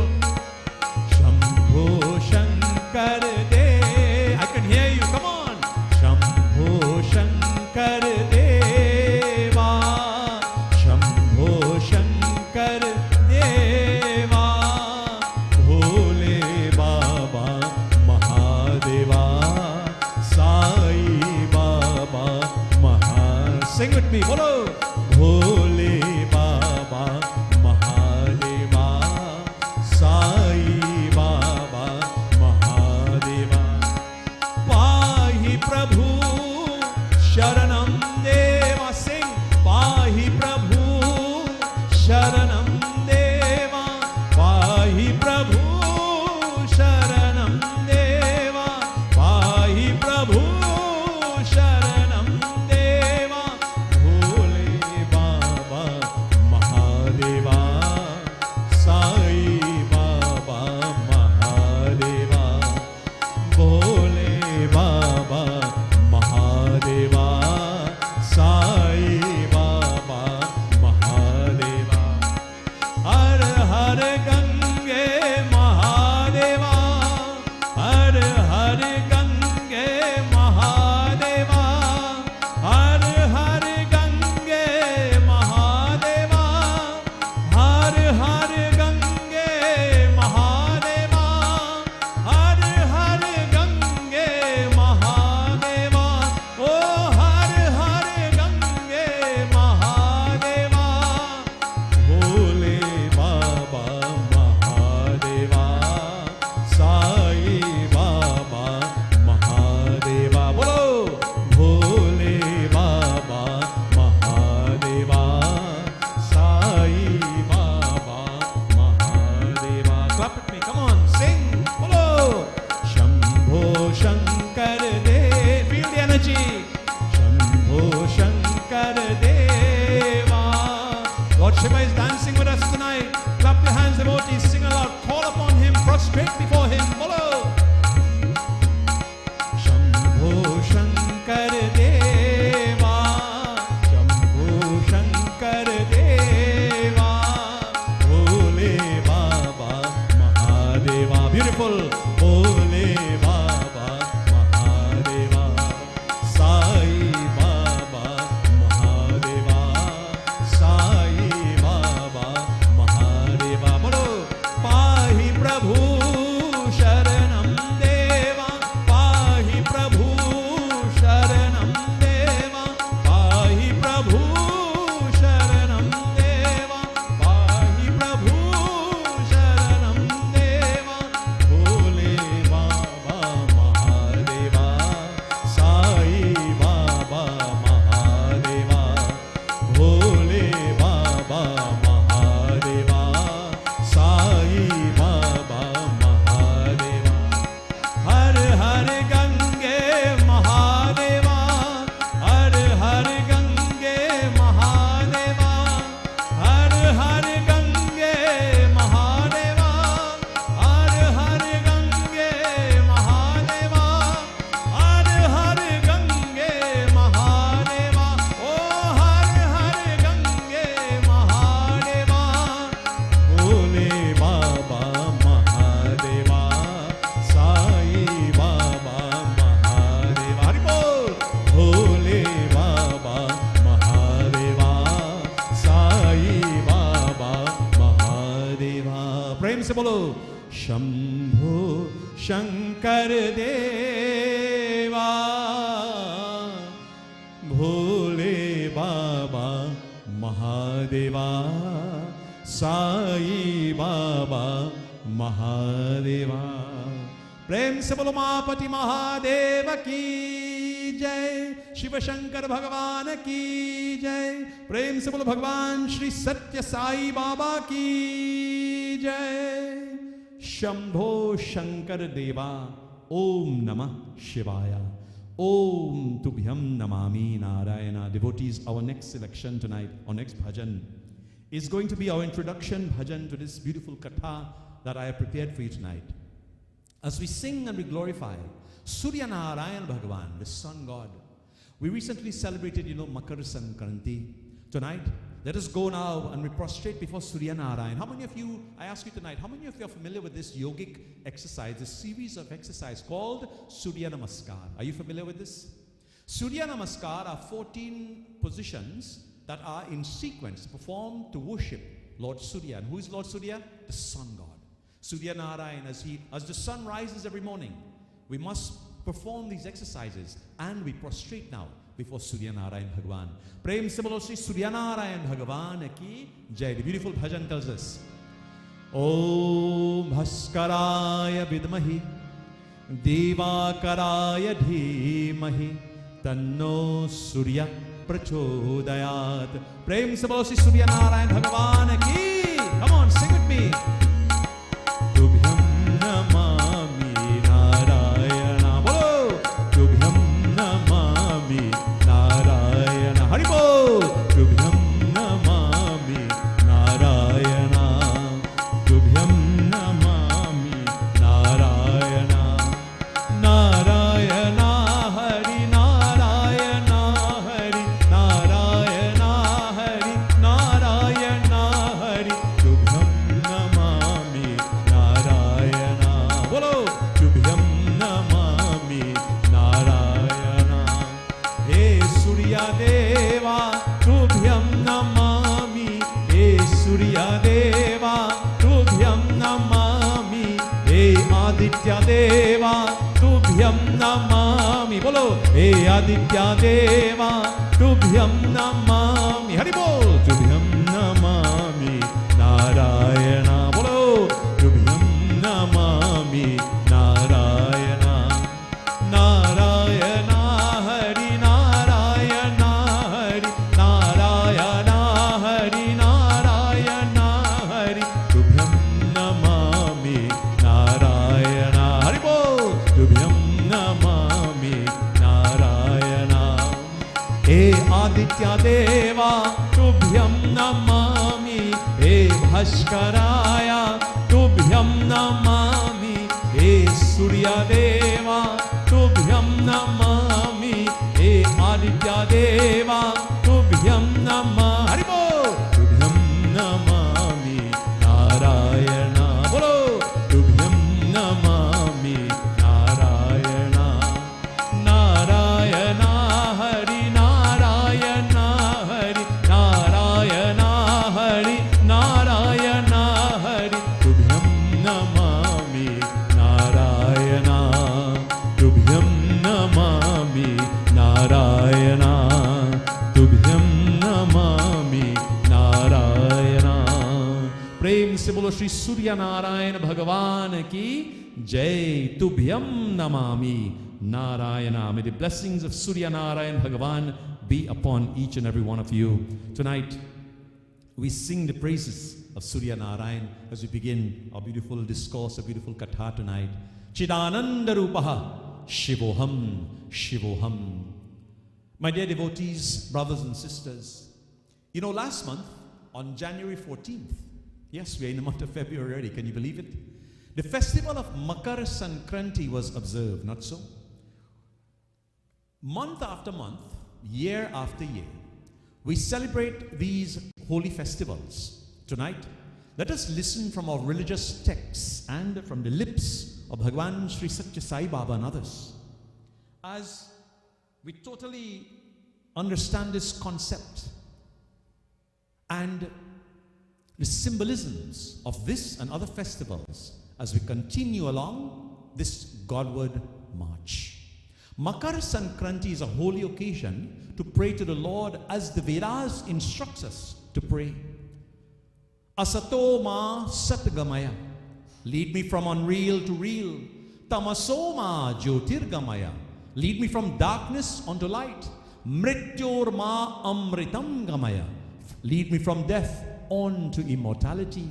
Shambho Shankar Deva. I can hear you. Come on. Shambho Shankar Deva. Shambho Shankar Deva. Bhole Baba Mahadeva. Sai Baba Mahadeva. Sing with me. Follow. Bhole Baba Mahadeva. Sai Baba Mahadeva. Pahi Prabhu Sharanam Deva. Sing. Pahi Prabhu Sharanam Deva. Pahi Prabhu Sharanam Deva. Pahi Prabhu Sharanam Deva. Bhole Baba Mahadeva. Sai Baba Mahadeva. Bhole Baba Mahadeva. Sai Baba Mahadeva. Har Har Gange Mahadeva. Har Har Gange Mahadeva. Har Har Gange Mahadeva. Har Har Gange Mahadeva. Har Har Gange Mahadeva. Oh Har Har Gange Mahadeva. Bhole Baba Mahadeva. Sai Baba Mahadeva. Bolo. Bhole Baba Mahadeva. Sai Baba Mahadeva. Clap with me. Come on. Sing. Bolo. Shambho Shankar Deva. Feel the energy. Shambho Shankar Deva. Lord Shiva is dancing with us tonight. Clap your hands, devotees. Sing aloud. Call upon him. Prostrate before him. Follow. Shambho Shankar Deva. Shambho Shankar Deva. Bhole Baba Mahadeva. Beautiful. Bhole Baba Mahadeva. Sai Baba Mahadeva. Sai Baba Mahadeva. Bolo. Pahi Prabhu Sharanam Deva. Pahi Prabhu Sharanam Deva. Pahi Prabhu Sharanam Deva. Pahi Prabhu Sharanam Deva. Bhole Baba Mahadeva. Sai Baba Mahadeva. Bhole Baba Mahadeva. Sai Baba Mahadeva. Har Har Gange Mahadeva. Har Har Gange Mahadeva. Har Har Gange Mahadeva. Har Har Gange Mahadeva. Har Har Gange Mahadeva. Oh Har Har Gange Mahadeva. Bhole Baba Mahadeva. Sai Baba Mahadeva. Hari Bol. Bhole Baba Mahadeva. Sai Baba Mahadeva. प्रेम से बोलो. शंभो शंकर देवा. भोले बाबा महादेवा. साई बाबा महादेवा. प्रेम से बोलो मापति महादेव की जय. शिव शंकर भगवान की जय. प्रेम से बोलो भगवान श्री सत्य साई बाबा की जय. शंभो शंकर देवा. ओम नमः शिवाय. Om Tubhyam Namami Narayana. Devotees, our next selection tonight, our next bhajan, is going to be our introduction bhajan to this beautiful Kathaa that I have prepared for you tonight. As we sing and we glorify Surya Narayan Bhagavan, the Sun God. We recently celebrated, Makar Sankranti. Tonight, let us go now and we prostrate before Surya Narayan. How many of you, I ask you tonight, how many of you are familiar with this yogic exercise, this series of exercise called Surya Namaskar? Are you familiar with this? Surya Namaskar are 14 positions that are in sequence performed to worship Lord Surya. And who is Lord Surya? The Sun God. Surya Narayan, as the sun rises every morning, we must perform these exercises and we prostrate now before Surya Narayan Bhagavan. Prem Simolo Shri Surya Narayan Bhagavan ki Jai. The beautiful bhajan tells us, Om Bhaskaraya Vidmahi Devakaraya Dhimahi Tanno Surya Prachodayat. Prem Simolo Shri Surya Narayan Bhagavan ki. Come on, sing with me. Tubhyam namami Narayana. Bolo. Tubhyam namami Narayana. Haribol. Tubhyam namami Narayana. Tubhyam namami Narayana. Narayana Hari Narayana Hari Narayana Hari Narayana Hari. Tubhyam namami Narayana. Bolo. Tubhyam namami Narayana. He Surya Deva, Tubhyam namami. He Surya Deva, Tubhyam namami. He Aditya Deva, Tubhyam namami. Bolo. He Aditya Deva, Tubhyam namami. Haribol. Tubhyam namami Narayana. Bolo. Tubhyam namami Narayana. Narayana Hari Narayana Hari Narayana Hari Narayana Hari. Tubhyam namami Narayana. Haribol. Tubhyam namami Narayana. He Aditya Deva, Tubhyam namami. He Bhaskaraya, Tubhyam namami. He Surya Deva, Tubhyam namami. He Aditya Deva, Tubhyam namami. Haribol. Tubhyam namami Narayana. Bolo. Tubhyam namami Narayana. Narayana Hari Narayana Hari Narayana Hari Narayana Hari. Tubhyam namami Narayana. Tubhyam namami Narayana. Tubhyam namami Narayana. Prem se bolo Shri Surya Narayan Bhagavan ki Jai. Tubhyam namami Narayana. May the blessings of Surya Narayan Bhagavan be upon each and every one of you. Tonight, we sing the praises of Surya Narayan as we begin our beautiful discourse, a beautiful Kathaa tonight. Chidananda Rupaha Shivoham Shivoham. My dear devotees, brothers and sisters, last month on January 14th, yes, we are in the month of February already, can you believe it? The festival of Makar Sankranti was observed, not so? Month after month, year after year, we celebrate these holy festivals. Tonight, let us listen from our religious texts and from the lips of Bhagavan Sri Satya Sai Baba and others, as we totally understand this concept and the symbolisms of this and other festivals as we continue along this Godward march. Makar Sankranti is a holy occasion to pray to the Lord as the Vedas instructs us to pray. Asato ma satgamaya, lead me from unreal to real. Tamaso ma jyotirgamaya, lead me from darkness unto light. Mrityor ma amritam gamaya, lead me from death on to immortality.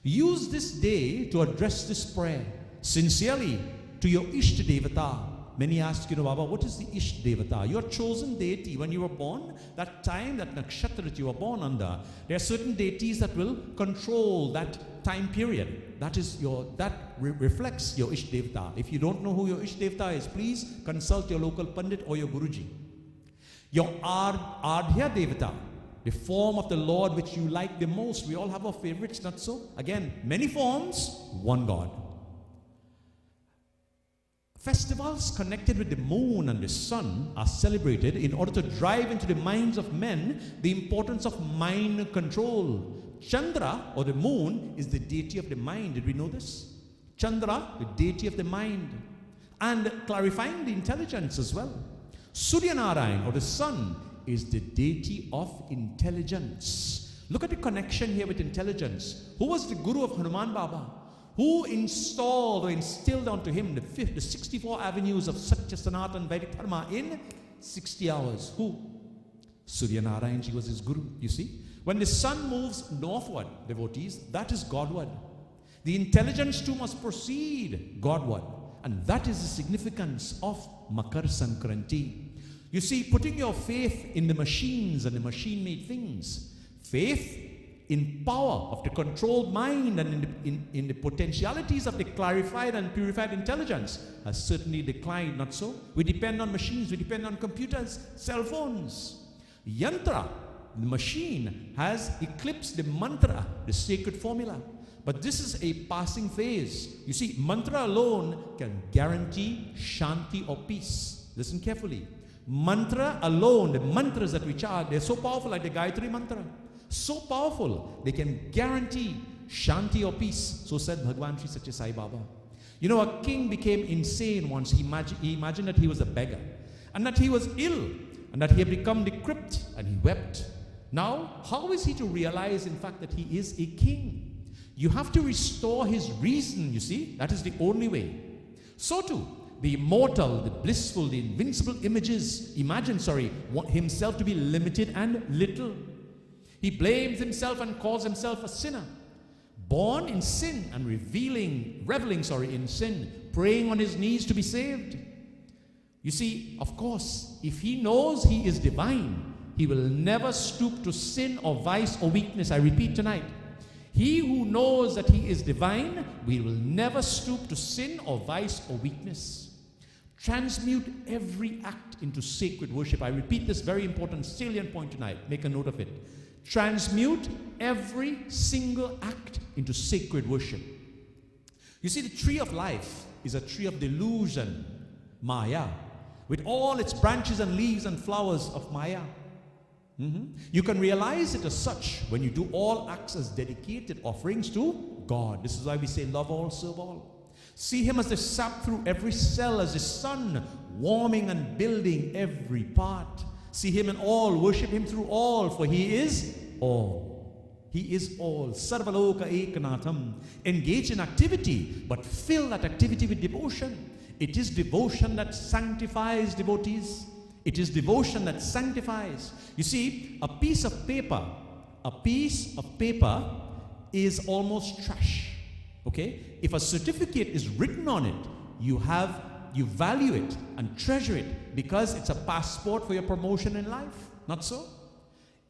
Use this day to address this prayer sincerely to your Ishta Devata, Many ask, Baba, what is the Ish Devata? Your chosen deity. When you were born, that time, that nakshatra that you were born under, there are certain deities that will control that time period. That reflects your Ish Devata. If you don't know who your Ish Devata is, please consult your local Pandit or your Guruji. Your Ardhya Devata, the form of the Lord which you like the most. We all have our favorites, not so? Again, many forms, one God. Festivals connected with the moon and the sun are celebrated in order to drive into the minds of men the importance of mind control. Chandra, or the moon, is the deity of the mind. Did we know this? Chandra, the deity of the mind. And clarifying the intelligence as well. Surya Narayan, or the sun, is the deity of intelligence. Look at the connection here with intelligence. Who was the guru of Hanuman Baba? Who installed or instilled onto him the 64 avenues of Satya, Sanatan, Vedic Dharma in 60 hours? Who? Surya Narayan ji was his guru, you see. When the sun moves northward, devotees, that is Godward. The intelligence too must proceed Godward. And that is the significance of Makar Sankranti. You see, putting your faith in the machines and the machine-made things, faith in power of the controlled mind and in the potentialities of the clarified and purified intelligence has certainly declined, not so? We depend on machines, we depend on computers, cell phones. Yantra, the machine, has eclipsed the mantra, the sacred formula. But this is a passing phase. You see, mantra alone can guarantee shanti or peace. Listen carefully. Mantra alone, the mantras that we chant, they're so powerful, like the Gayatri mantra. So powerful, they can guarantee shanti or peace. So said Bhagwan Sri Satya Sai Baba. A king became insane once. He imagined that he was a beggar and that he was ill and that he had become decrepit, and he wept. Now, how is he to realize, in fact, that he is a king? You have to restore his reason, you see. That is the only way. So too, the immortal, the blissful, the invincible imagines himself to be limited and little. He blames himself and calls himself a sinner, born in sin and reveling in sin, praying on his knees to be saved. You see, of course, if he knows he is divine, he will never stoop to sin or vice or weakness. I repeat tonight, he who knows that he is divine will never stoop to sin or vice or weakness. Transmute every act into sacred worship. I repeat this very important salient point tonight. Make a note of it. Transmute every single act into sacred worship. You see, the tree of life is a tree of delusion, Maya, with all its branches and leaves and flowers of Maya. You can realize it as such when you do all acts as dedicated offerings to God. This is why we say love all, serve all. See him as the sap through every cell, as the sun warming and building every part. See him in all, worship him through all, for he is all. He is all. Sarvaloka ekanatham. Engage in activity, but fill that activity with devotion. It is devotion that sanctifies, devotees. It is devotion that sanctifies. You see, a piece of paper is almost trash. Okay? If a certificate is written on it, you value it and treasure it because it's a passport for your promotion in life. Not so?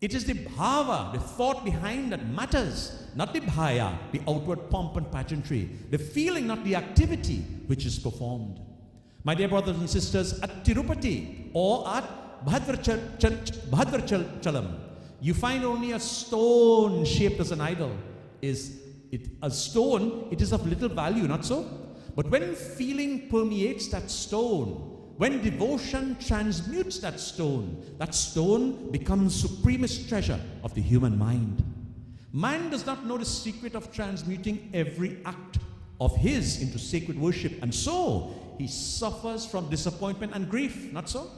It is the bhava, the thought behind that matters, not the bhaya, the outward pomp and pageantry, the feeling, not the activity which is performed. My dear brothers and sisters, at Tirupati or at Bhadrachalam, you find only a stone shaped as an idol. A stone, it is of little value, not so? But when feeling permeates that stone, when devotion transmutes that stone becomes supremest treasure of the human mind. Man does not know the secret of transmuting every act of his into sacred worship, and so he suffers from disappointment and grief, not so?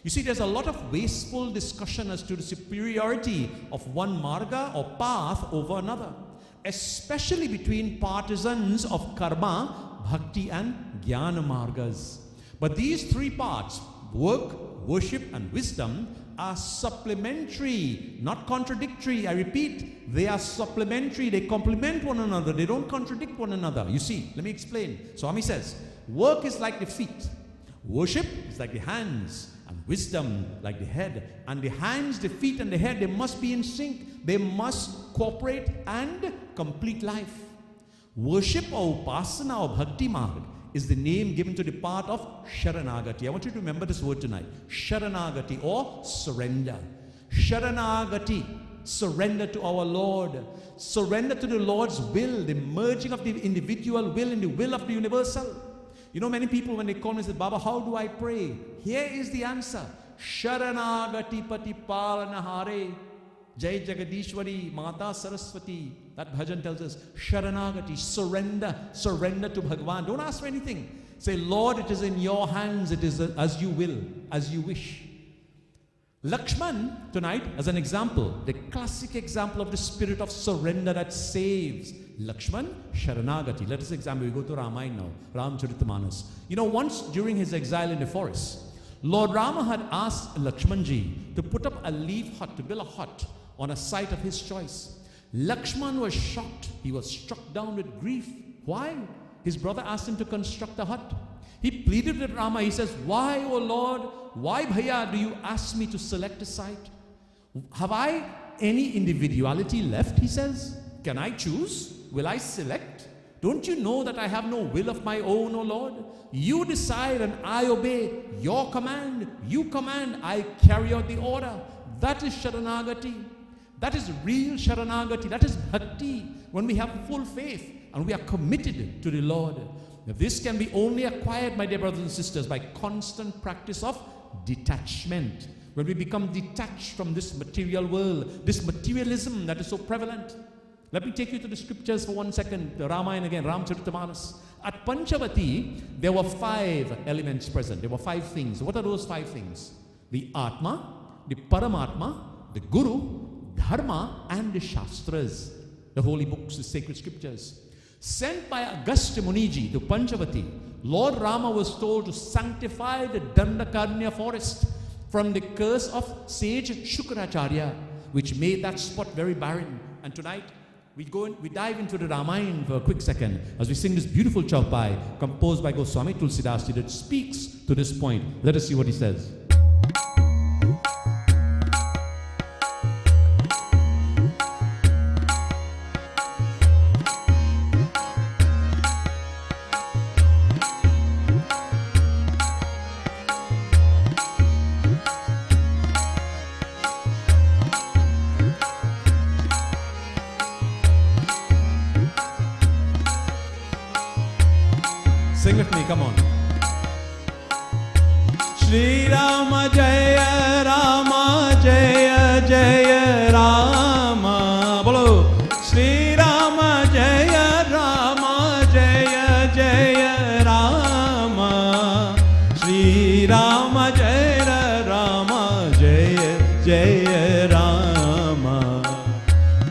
You see, there's a lot of wasteful discussion as to the superiority of one marga or path over another, especially between partisans of karma, bhakti and jnana margas. But these three parts, work, worship and wisdom, are supplementary, not contradictory. I repeat, they are supplementary. They complement one another. They don't contradict one another. You see, let me explain. Swami says, work is like the feet. Worship is like the hands, and wisdom like the head. And the hands, the feet, and the head, they must be in sync. They must cooperate and complete life. Worship or upasana or bhakti marg is the name given to the part of Sharanagati. I want you to remember this word tonight. Sharanagati, or surrender. Sharanagati, surrender to our Lord. Surrender to the Lord's will, the merging of the individual will in the will of the universal. You know, many people, when they call me and say, Baba, how do I pray? Here is the answer. Sharanagati pati palanahare. Jai Jagadishwari Mata Saraswati. That bhajan tells us, Sharanagati, surrender. Surrender to Bhagwan. Don't ask for anything. Say, Lord, it is in your hands. It is as you will, as you wish. Lakshman, tonight, as an example, the classic example of the spirit of surrender that saves. Lakshman, Sharanagati. Let us examine. We go to Ramayana now. Ramcharitamanas. You know, once during his exile in the forest, Lord Rama had asked Lakshmanji to put up a leaf hut, to build a hut on a site of his choice. Lakshman was shocked. He was struck down with grief. Why? His brother asked him to construct a hut. He pleaded with Rama. He says, why, O Lord, why, Bhaiya, do you ask me to select a site? Have I any individuality left, he says? Can I choose? Will I select? Don't you know that I have no will of my own, O Lord? You decide and I obey. Your command, you command, I carry out the order. That is Sharanagati. That is real Sharanagati. That is Bhakti. When we have full faith and we are committed to the Lord. Now, this can be only acquired, my dear brothers and sisters, by constant practice of detachment. When we become detached from this material world, this materialism that is so prevalent. Let me take you to the scriptures for 1 second. The Ramayana again, Ramcharitamanas. At Panchavati, there were 5 elements present. There were 5 things. What are those 5 things? The Atma, the Paramatma, the Guru, Dharma, and the Shastras. The holy books, the sacred scriptures. Sent by Agastya Muniji to Panchavati, Lord Rama was told to sanctify the Dandakarnya forest from the curse of sage Shukracharya, which made that spot very barren. And tonight, we dive into the Ramayana for a quick second as we sing this beautiful chaupai composed by Goswami Tulsidasi that speaks to this point. Let us see what he says. Sing with me, come on. Shri Rama Jaya Rama Jaya Jaya Rama. Bolo. Shri Rama Jaya Rama Jaya Jaya Rama. Shri Rama Jaya Rama Jaya Jaya Rama.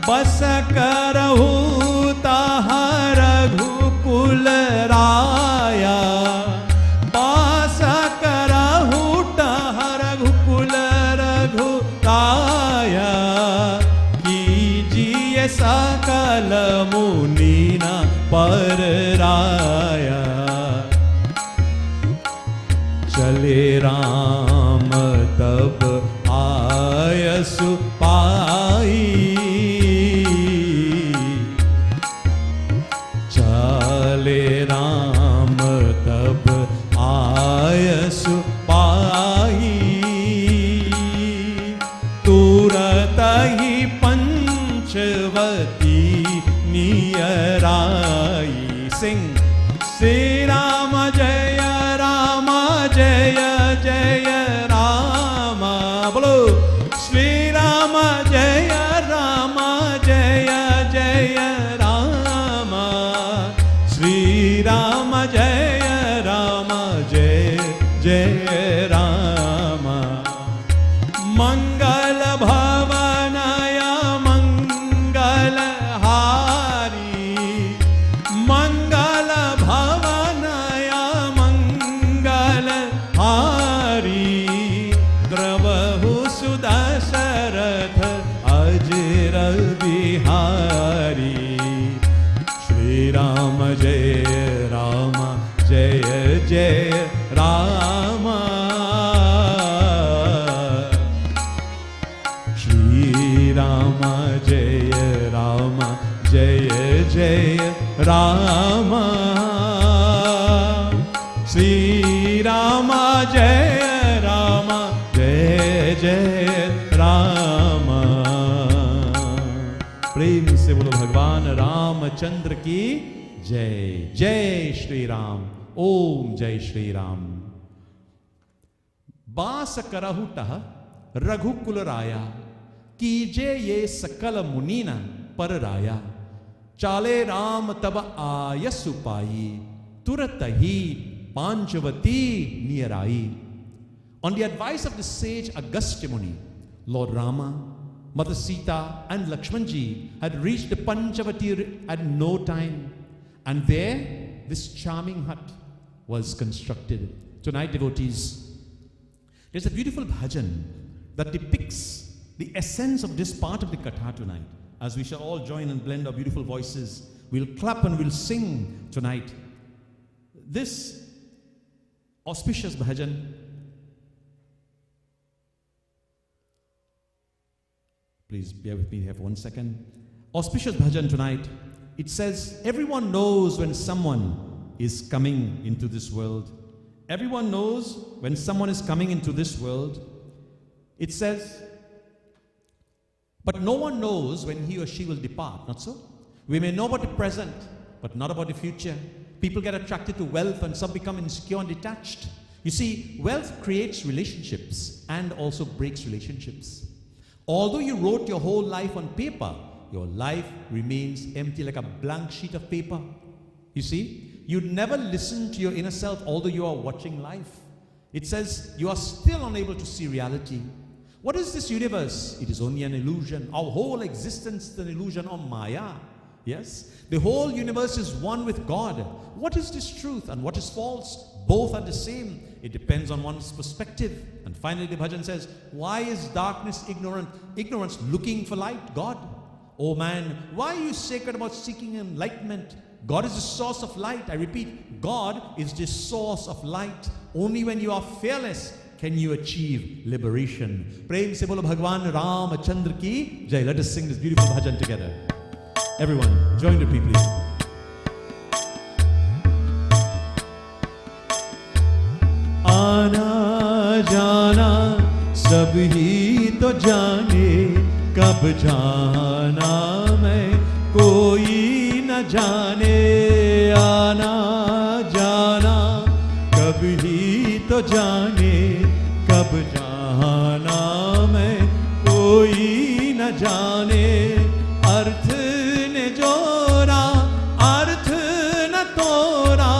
Basa karahu taha raghukul raya. Basa karahu taha raghukul raghutaya. Kijiye sakal munina parraya. Chale Ram tab ayasu pai. Chale Ram tab ayasu pai. Turat hi Panchavati niyarai. Sing. Shri Rama Jaya Rama Jaya Jaya Rama. Bolo. Shri Rama Jaya Rama Jaya Jaya Rama. Shri Rama Jaya Rama Jaya Jaya Rama. Mangala Bhavanaya Mangala Hari. Mangala Bhavanaya Mangala Hari. Dravahu Sudasharatha Ajra Bihari. Shri Rama Jaya Rama Jaya Jaya Rama. Rama, Sri Rama, Jai Rama, Jai Jai Rama. प्रेम से बोलो भगवान रामचंद्र की जय. जय श्री राम. ओम जय श्री राम. बास करहुटह रघुकुल राया, कीजे ये सकल मुनीना पर राया. चाले राम तब आयसु पाई, तुरत ही पांचवती नियर आई. On the advice of the sage Agastya Muni, Lord Rama, Mother Sita and Lakshmanji had reached the Panchavati at no time. And there, this charming hut was constructed. Tonight, devotees, there's a beautiful bhajan that depicts the essence of this part of the Katha tonight. As we shall all join and blend our beautiful voices, we'll clap and we'll sing tonight. This auspicious bhajan, please bear with me here for 1 second. Auspicious bhajan tonight, it says, everyone knows when someone is coming into this world. Everyone knows when someone is coming into this world. It says, but no one knows when he or she will depart, not so? We may know about the present, but not about the future. People get attracted to wealth and some become insecure and detached. You see, wealth creates relationships and also breaks relationships. Although you wrote your whole life on paper, your life remains empty like a blank sheet of paper. You see, you never listen to your inner self although you are watching life. It says you are still unable to see reality. What is this universe? It is only an illusion. Our whole existence is an illusion of Maya. Yes? The whole universe is one with God. What is this truth and what is false? Both are the same. It depends on one's perspective. And finally the bhajan says, why is darkness ignorance looking for light? God. Oh man, why are you sacred about seeking enlightenment? God is the source of light. I repeat, God is the source of light. Only when you are fearless can you achieve liberation. Prem se bolo Bhagwan Ramachandra ki jai. Let us sing this beautiful bhajan together. Everyone, join with me please. आना जाना सब ही तो जाने, कब जाना मैं कोई न जाने. आना जाना कब ही तो जाने, कब जाना मैं कोई न जाने. अर्थ ने जोड़ा अर्थ न तोड़ा,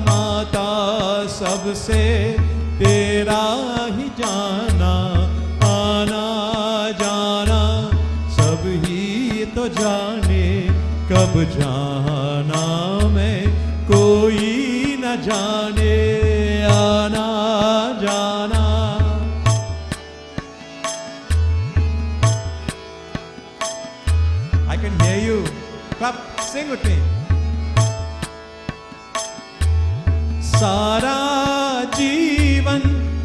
नाता सबसे तेरा ही जाना. आना जाना सब ही तो जाने, कब जाना मैं कोई न जाने. आना जाना. I can hear you. Clap, sing with me. सारा जीवन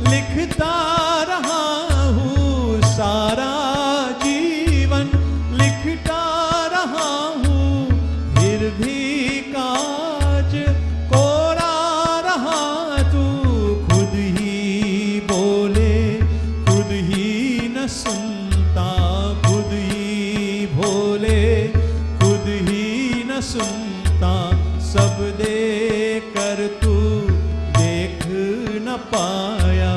लिखता रहा हूँ, सारा जीवन लिखता रहा हूँ, फिर भी काज कोरा रहा. तू खुद ही बोले खुद ही न सुनता, खुद ही भोले खुद ही न सुनता. सब दे कर तू देख न पाया,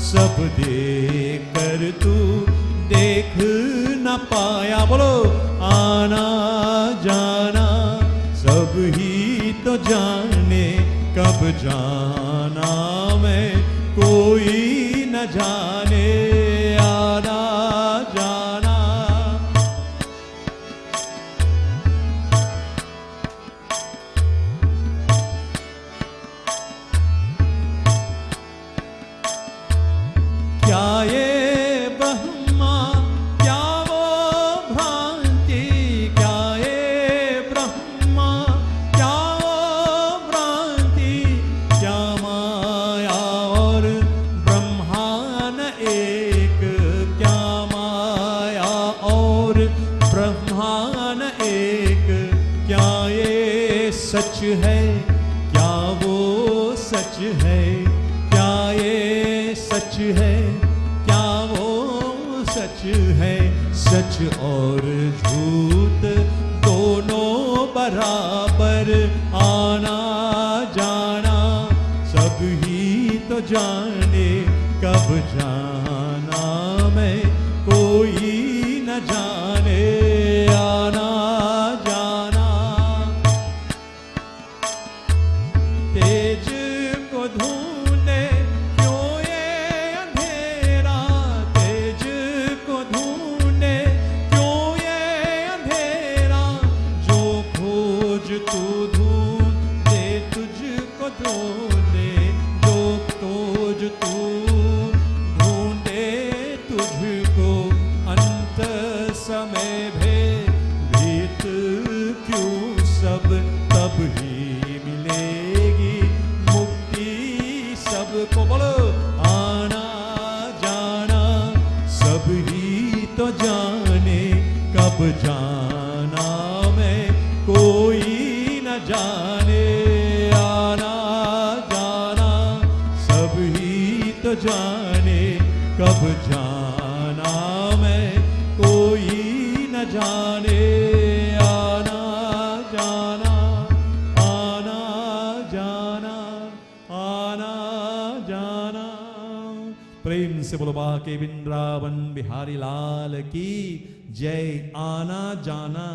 सब दे कर तू देख न पाया. बोलो आना जाना सब ही तो जाने, कब जाना मैं कोई न जाने. आना जाना. क्या ये ब्रह्मा क्या वो भ्रांति, क्या ये ब्रह्मा क्या वो भ्रांति, क्या माया और ब्रह्मा न एक सच है, क्या वो सच है, क्या ये सच है, क्या वो सच है। सच और झूठ दोनों बराबर, आना जाना सब ही तो जाने, कब जाना मैं कोई न जाने। आना जाना तेज को ढूंढे क्यों ये अंधेरा, तेज को ढूंढे क्यों ये अंधेरा। जो खोज तू ढूंढे तुझको ढूंढे, जो खोज तू ढूंढे तुझको। अंत समय भेद क्यों सब, तब ही मिलेगी मुक्ति सबको। बोलो आना जाना सब ही तो जाने, कब जाना मैं कोई न जाने। आना जाना सब ही तो जाने, कब जाना मैं कोई न जाने। आना जाना, आना जाना, आना जाना। प्रेम से बोलो बाके वृंदावन बिहारी लाल की जय। आना जाना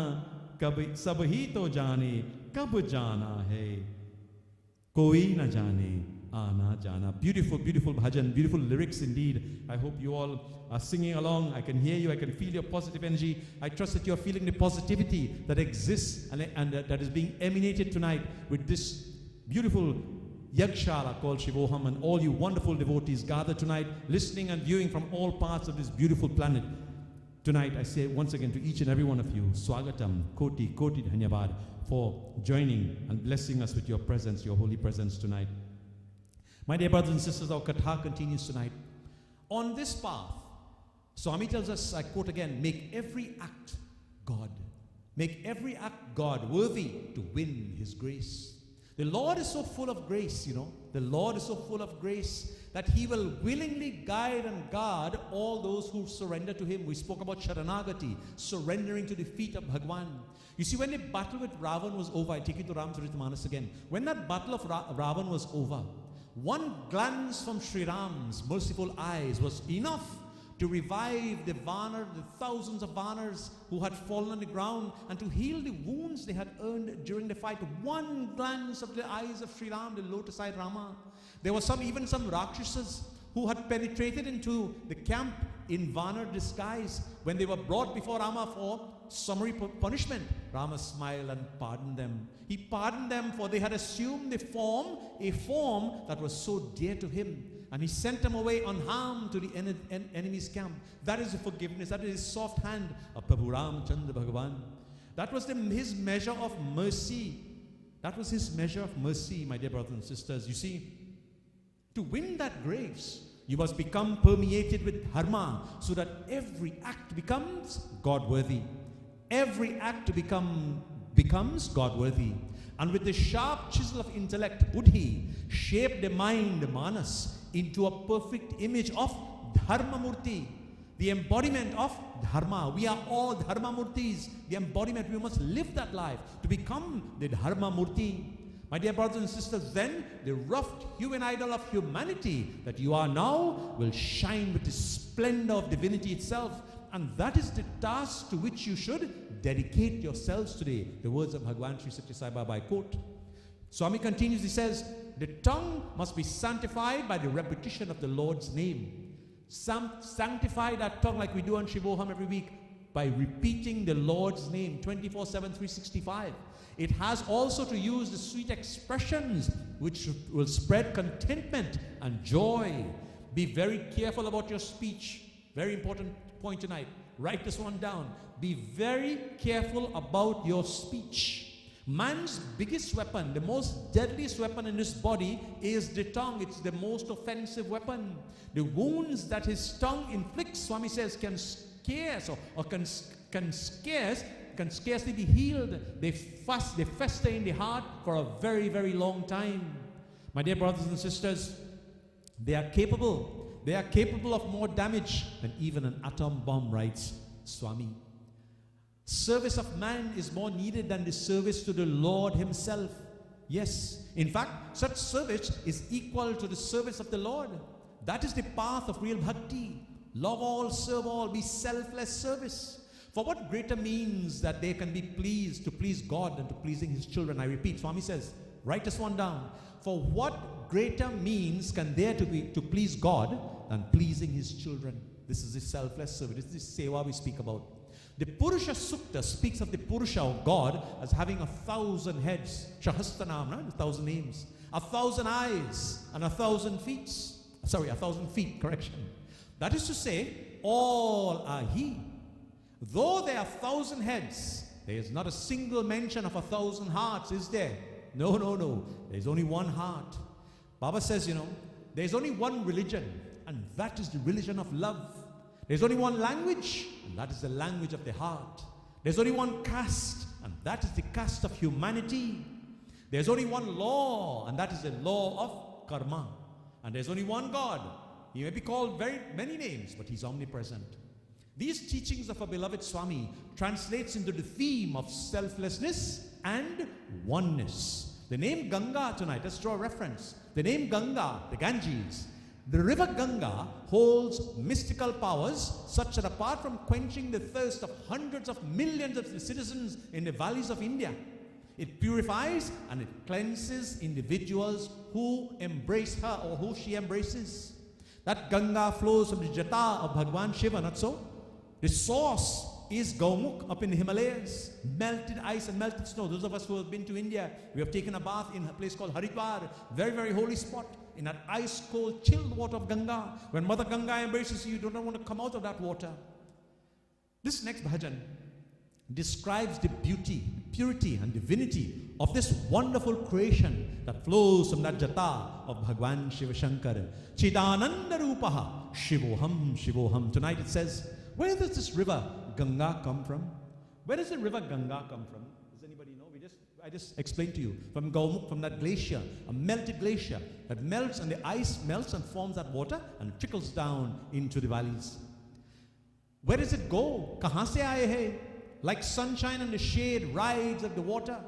कब सब ही तो जाने, कब जाना है कोई न जाने। Ana Jana. Beautiful, beautiful bhajan, beautiful lyrics indeed. I hope you all are singing along. I can hear you, I can feel your positive energy. I trust that you are feeling the positivity that exists and that is being emanated tonight with this beautiful Yagshala called Shivoham, and all you wonderful devotees gathered tonight, listening and viewing from all parts of this beautiful planet. Tonight, I say once again to each and every one of you, Swagatam, Koti, Koti Dhanyavad, for joining and blessing us with your presence, your holy presence tonight. My dear brothers and sisters, our Kathaa continues tonight. On this path, Swami tells us, I quote again, make every act God. Make every act God, worthy to win His grace. The Lord is so full of grace, you know. The Lord is so full of grace that He will willingly guide and guard all those who surrender to Him. We spoke about Sharanagati, surrendering to the feet of Bhagwan. You see, when the battle with Ravan was over, I take you to Ramcharitmanas again. When that battle of Ravan was over, one glance from Sri Ram's merciful eyes was enough to revive the Vanar, the thousands of Vanars who had fallen on the ground, and to heal the wounds they had earned during the fight. One glance of the eyes of Sri Ram, the lotus-eyed Rama. There were even some Rakshasas who had penetrated into the camp in Vanar disguise. When they were brought before Rama for summary punishment, Rama smiled and pardoned them. He pardoned them for they had assumed a form that was so dear to him. And he sent them away unharmed to the enemy's camp. That is the forgiveness. That is his soft hand of Prabhu Ramchandra Bhagavan. That was his measure of mercy. That was his measure of mercy, my dear brothers and sisters. You see, to win that grace, you must become permeated with dharma, so that every act becomes God-worthy. Every act becomes God-worthy. And with the sharp chisel of intellect, buddhi, shape the mind, the manas, into a perfect image of Dharma Murti, the embodiment of Dharma. We are all Dharma Murtis, the embodiment. We must live that life to become the Dharma Murti. My dear brothers and sisters, then the rough human idol of humanity that you are now will shine with the splendor of divinity itself. And that is the task to which you should dedicate yourselves today. The words of Bhagwan Sri Satya Sai Baba I quote. Swami continues, he says, the tongue must be sanctified by the repetition of the Lord's name. Sanctify that tongue like we do on Shivoham every week by repeating the Lord's name 24/7, 365. It has also to use the sweet expressions which will spread contentment and joy. Be very careful about your speech. Very important point tonight. Write this one down. Be very careful about your speech. Man's biggest weapon, the most deadliest weapon in his body is the tongue. It's the most offensive weapon. The wounds that his tongue inflicts, Swami says, can scarce can scarcely be healed. They fester in the heart for a very, very long time. My dear brothers and sisters, they are capable. They are capable of more damage than even an atom bomb, writes Swami. Service of man is more needed than the service to the Lord himself. Yes, in fact, such service is equal to the service of the Lord. That is the path of real bhakti. Love all, serve all, be selfless service. For what greater means that they can be pleased to please God than to pleasing his children? I repeat, Swami says, write this one down. For what greater means can there to be to please God than pleasing his children? This is the selfless service. This is the seva we speak about. The Purusha Sukta speaks of the Purusha of God as having 1,000 heads, Shahastanam, 1,000 names, 1,000 eyes, and 1,000 feet. Sorry, 1,000 feet, correction. That is to say, all are he. Though there are 1,000 heads, there is not a single mention of 1,000 hearts, is there? No, no, no. There's only one heart. Baba says, there's only one religion, and that is the religion of love. There's only one language, and that is the language of the heart. There's only one caste, and that is the caste of humanity. There's only one law, and that is the law of karma. And there's only one God. He may be called very many names, but he's omnipresent. These teachings of our beloved Swami translates into the theme of selflessness and oneness. The name Ganga tonight, let's draw a reference. The name Ganga, the Ganges, the river Ganga holds mystical powers such that apart from quenching the thirst of hundreds of millions of citizens in the valleys of India, it purifies and it cleanses individuals who embrace her or who she embraces. That Ganga flows from the Jata of Bhagwan Shiva, not so? The source is Gaumukh up in the Himalayas. Melted ice and melted snow. Those of us who have been to India, we have taken a bath in a place called Haridwar, very, very holy spot, in that ice-cold, chilled water of Ganga. When Mother Ganga embraces you, you do not want to come out of that water. This next bhajan describes the beauty, purity, and divinity of this wonderful creation that flows from that jata of Bhagwan Shiva Shankar. Chidananda Rupaha, Shivoham, Shivoham. Tonight it says, where does this river Ganga come from? Where does the river Ganga come from? Does anybody know? I just explained to you. From Gaumukh, from that glacier, a melted glacier that melts, and the ice melts and forms that water and trickles down into the valleys. Where does it go? Kahan se aaye hai? Like sunshine and the shade rides of the water.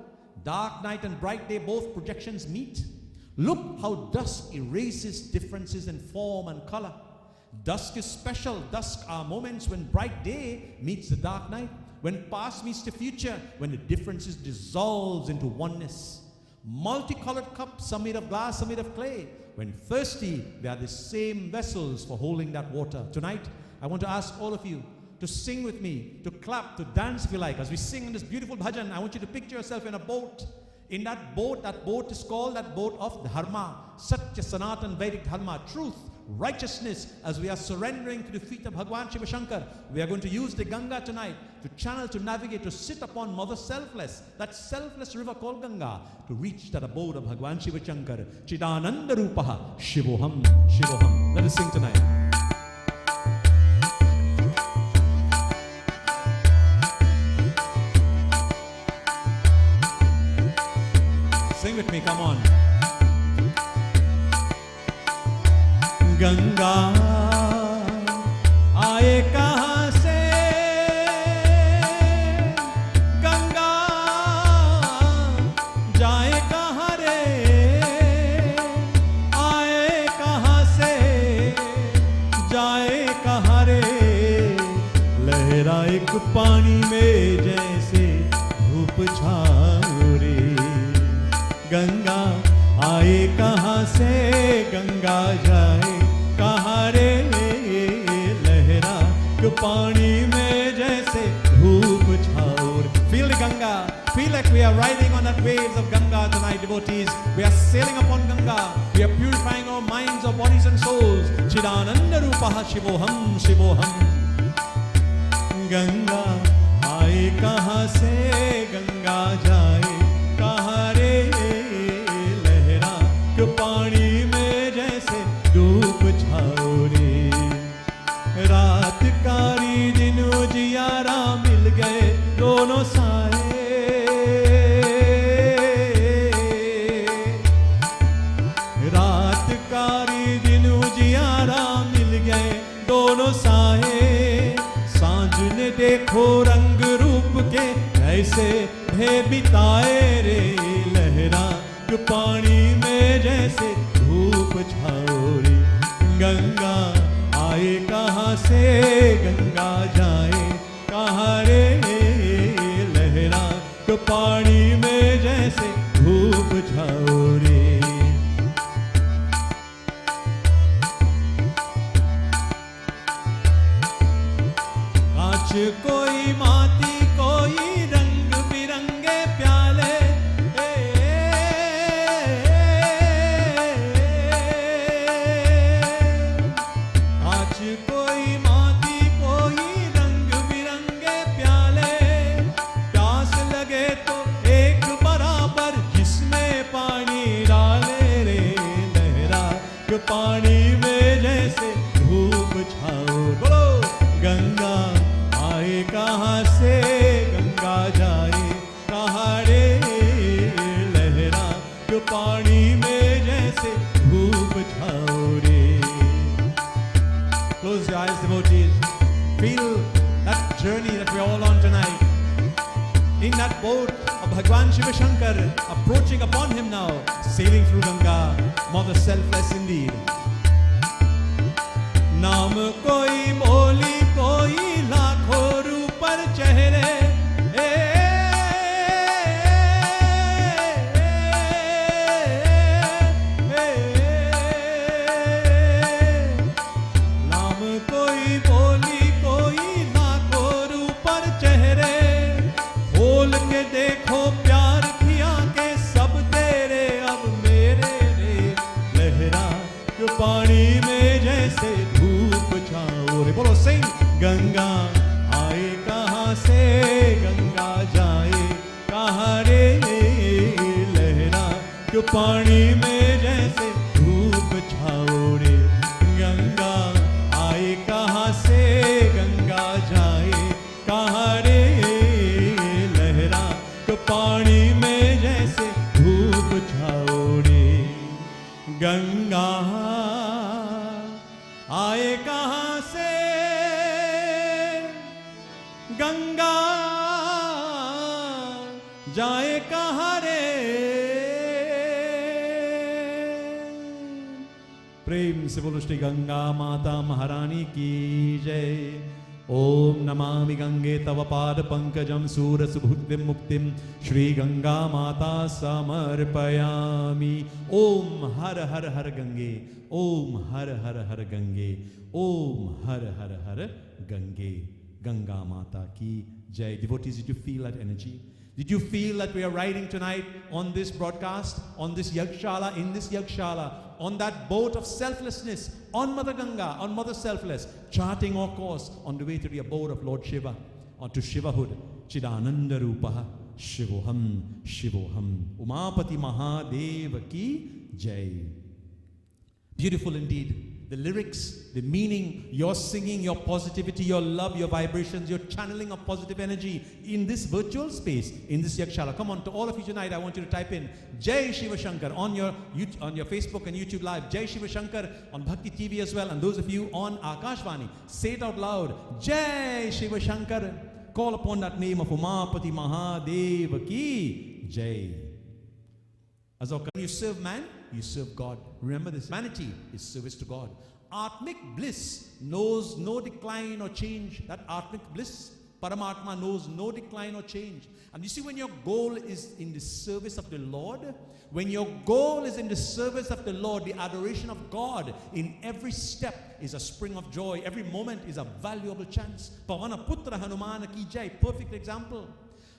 Dark night and bright day, both projections meet. Look how dusk erases differences in form and color. Dusk is special. Dusk are moments when bright day meets the dark night, when past meets the future, when the differences dissolves into oneness. Multicolored cups, some made of glass, some made of clay. When thirsty, they are the same vessels for holding that water. Tonight, I want to ask all of you to sing with me, to clap, to dance if you like. As we sing in this beautiful bhajan, I want you to picture yourself in a boat. In that boat is called that boat of Dharma, Satya, Sanatan, Vedic Dharma, truth, righteousness. As we are surrendering to the feet of Bhagwan Shiva Shankar, we are going to use the Ganga tonight to channel, to navigate, to sit upon Mother Selfless, that selfless river called Ganga, to reach that abode of Bhagwan Shiva Shankar. Chidananda Rupaha, Shivoham, Shivoham. Let us sing tonight. Sing with me, come on. Ganga aaye kahan se, Ganga jaye kahan re, aaye kahan se, jaye kahan re, lehra ek pani mein jaise dhoop chhao re. Ganga aaye kahan se, Ganga jaye kahan re, lehra ke pani mein jaise dhoop chhao re. Feel the Ganga. Feel like we are riding on that waves of Ganga tonight, devotees. We are sailing upon Ganga. We are purifying our minds, our bodies and souls. Chidananda Rupaha, Shivoham, Shivoham. Ganga aaye kahan se, Ganga jaye kahan re, lehra ke pani mein jaise dhoop chhao re. Raat kari din ujiyara mil gaye dono देखो रंग रूप के कैसे भेद बिताए रे, लहरा जो पानी में जैसे धूप छाओ रे। गंगा आए कहाँ से, गंगा जाए कहाँ रे, लहरा जो पानी में जैसे धूप छाओ रे। कांच कोई माटी कोई रंग बिरंगे प्याले, कांच कोई माटी कोई रंग बिरंगे प्याले, प्यास लगे तो एक बराबर जिसमें पानी डाले रे, लहरा जो पानी में जैसे धूप छाओ। बोलो गंगा आए कहाँ से, गंगा जाए कहाँ रे, लहरा जो पानी में जैसे धूप छाओ रे। Close your eyes, devotees. Feel that journey that we are all on tonight. In that boat of Bhagwan Shiva Shankar, approaching upon him now, sailing through Ganga, mother selfless indeed. नाम कोई बोली कोई लाखों रूप पर चेहरे, नाम कोई बोली कोई लाखों रूप पर चेहरे, खोल के देखो प्यार किया के सब तेरे अब मेरे रे, लहरा जो पानी में जैसे धूप छाओ रे। बोलो सिंह गंगा आए कहाँ से, गंगा जाए कहाँ रे, लहरा जो पानी में जैसे धूप छाओ रे। गंगा आए कहाँ से, गंगा जाए कहाँ रे, लहरा जो पानी में जैसे धूप छाओ रे। गंगा आए कहाँ से, गंगा जाए कहाँ रे। प्रेम से बोलो श्री गंगा माता महारानी की जय। ओम नमामि गंगे तव पाद पंकजम सूरसुभुक्तिम मुक्तिम श्री गंगा माता समर्पयामि। ओम हर हर हर गंगे, ओम हर हर हर गंगे, ओम हर हर हर Gange. Ganga Mata ki jai. Devotees, did you feel that energy? Did you feel that we are riding tonight on this broadcast, on this yagshala, in this yagshala, on that boat of selflessness, on Mother Ganga, on Mother Selfless, charting our course on the way to the abode of Lord Shiva, or to Shivahood, Chidananda Rupaha, Shivoham, Shivoham, Umapati Mahadev ki jai. Beautiful indeed. The lyrics, the meaning, your singing, your positivity, your love, your vibrations, your channeling of positive energy in this virtual space, in this yagshala. Come on, to all of you tonight, I want you to type in Jai Shiva Shankar on your Facebook and YouTube Live. Jai Shiva Shankar on Bhakti TV as well. And those of you on Akashvani, say it out loud. Jai Shiva Shankar. Call upon that name of Umapati Mahadev ki Jai. Azokar, you serve man, you serve God. Remember this. Humanity is service to God. Atmic bliss knows no decline or change. That Atmic bliss, Paramatma, knows no decline or change. And you see, when your goal is in the service of the Lord, when your goal is in the service of the Lord, the adoration of God in every step is a spring of joy. Every moment is a valuable chance. Pavana Putra Hanumana Ki Jai, perfect example.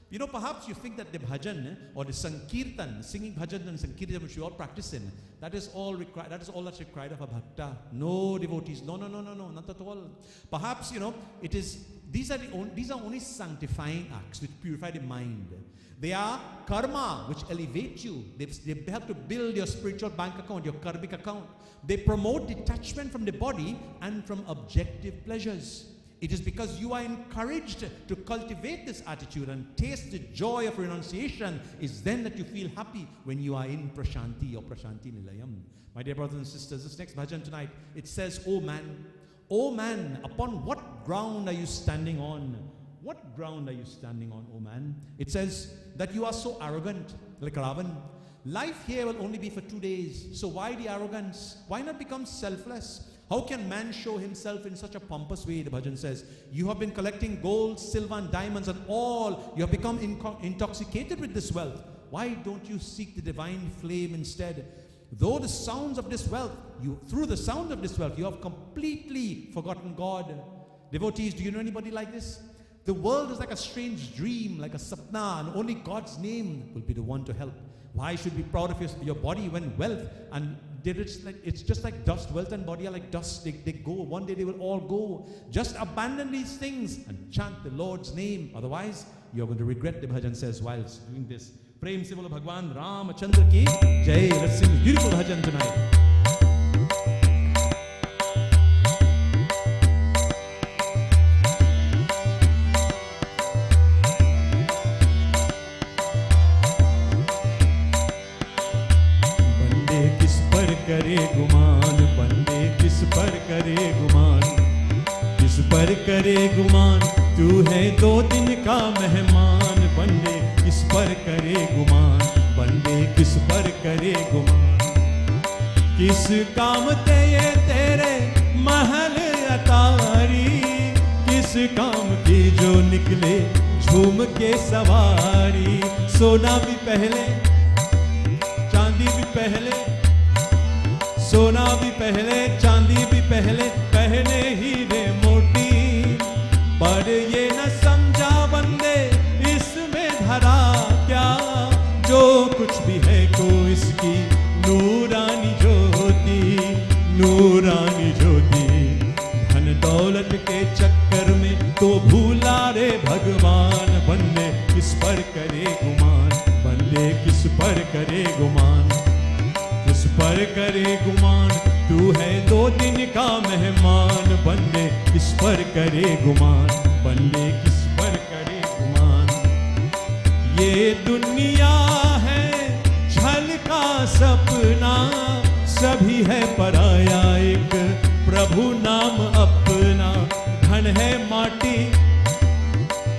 You know, perhaps you think that the bhajan or the sankirtan, singing bhajan and sankirtan, which we all practice in, that is all required. That is all that's required of a bhakta. No devotees. No, not at all. Perhaps, you know, it is. These are only sanctifying acts which purify the mind. They are karma which elevate you. They help to build your spiritual bank account, your karmic account. They promote detachment from the body and from objective pleasures. It is because you are encouraged to cultivate this attitude and taste the joy of renunciation is then that you feel happy when you are in Prashanti or Prashanti Nilayam. My dear brothers and sisters, this next bhajan tonight, it says, O man, upon what ground are you standing on? What ground are you standing on, oh man? It says that you are so arrogant, like Ravan. Life here will only be for 2 days. So why the arrogance? Why not become selfless? How can man show himself in such a pompous way? The bhajan says, you have been collecting gold, silver and diamonds and all. You have become intoxicated with this wealth. Why don't you seek the divine flame instead? Though the sounds of this wealth, through the sound of this wealth, you have completely forgotten God. Devotees, do you know anybody like this? The world is like a strange dream, like a sapna, and only God's name will be the one to help. Why should you be proud of your body when wealth and it's just like dust? Wealth and body are like dust. They go. One day they will all go. Just abandon these things and chant the Lord's name. Otherwise, you're going to regret, the bhajan says, whilst doing this. Prem se bolo Bhagwan Ramachandra ki jai. Let's sing a beautiful bhajan tonight. करे गुमान, बंदे किस पर करे गुमान, किस पर करे गुमान, तू है 2 दिन का मेहमान, बंदे किस पर करे गुमान, बंदे किस पर करे गुमान, किस काम ते ये तेरे महल अतारी, किस काम की जो निकले झूम के सवारी, सोना भी पहले चांदी भी पहले, सोना भी पहले चांदी भी पहले, पहले हीरे मोती, पर ये न समझा बंदे इसमें धरा क्या, जो कुछ भी है को इसकी नूरानी ज्योति, नूरानी ज्योति, धन दौलत के चक्कर में तो भूला रे भगवान, बंदे किस पर करे गुमान, बंदे किस पर करे गुमान, किस पर करे गुमान, तू है 2 दिन का मेहमान, बंदे किस पर करे गुमान, बंदे किस पर करे गुमान, ये दुनिया है छल का सपना, सभी है पराया एक प्रभु नाम अपना, धन है माटी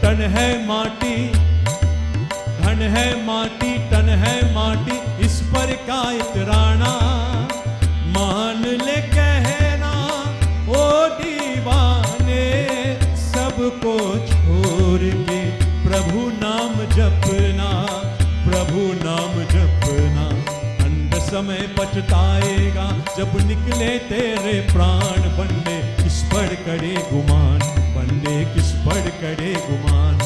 तन है माटी, धन है माटी तन है माटी, इस पर का इतराना, मान ले कहना ओ दीवाने, सबको छोड़ के प्रभु नाम जपना, प्रभु नाम जपना, अंत समय पछताएगा जब निकले तेरे प्राण, बंदे किस पर करे गुमान, बंदे किस पर करे गुमान,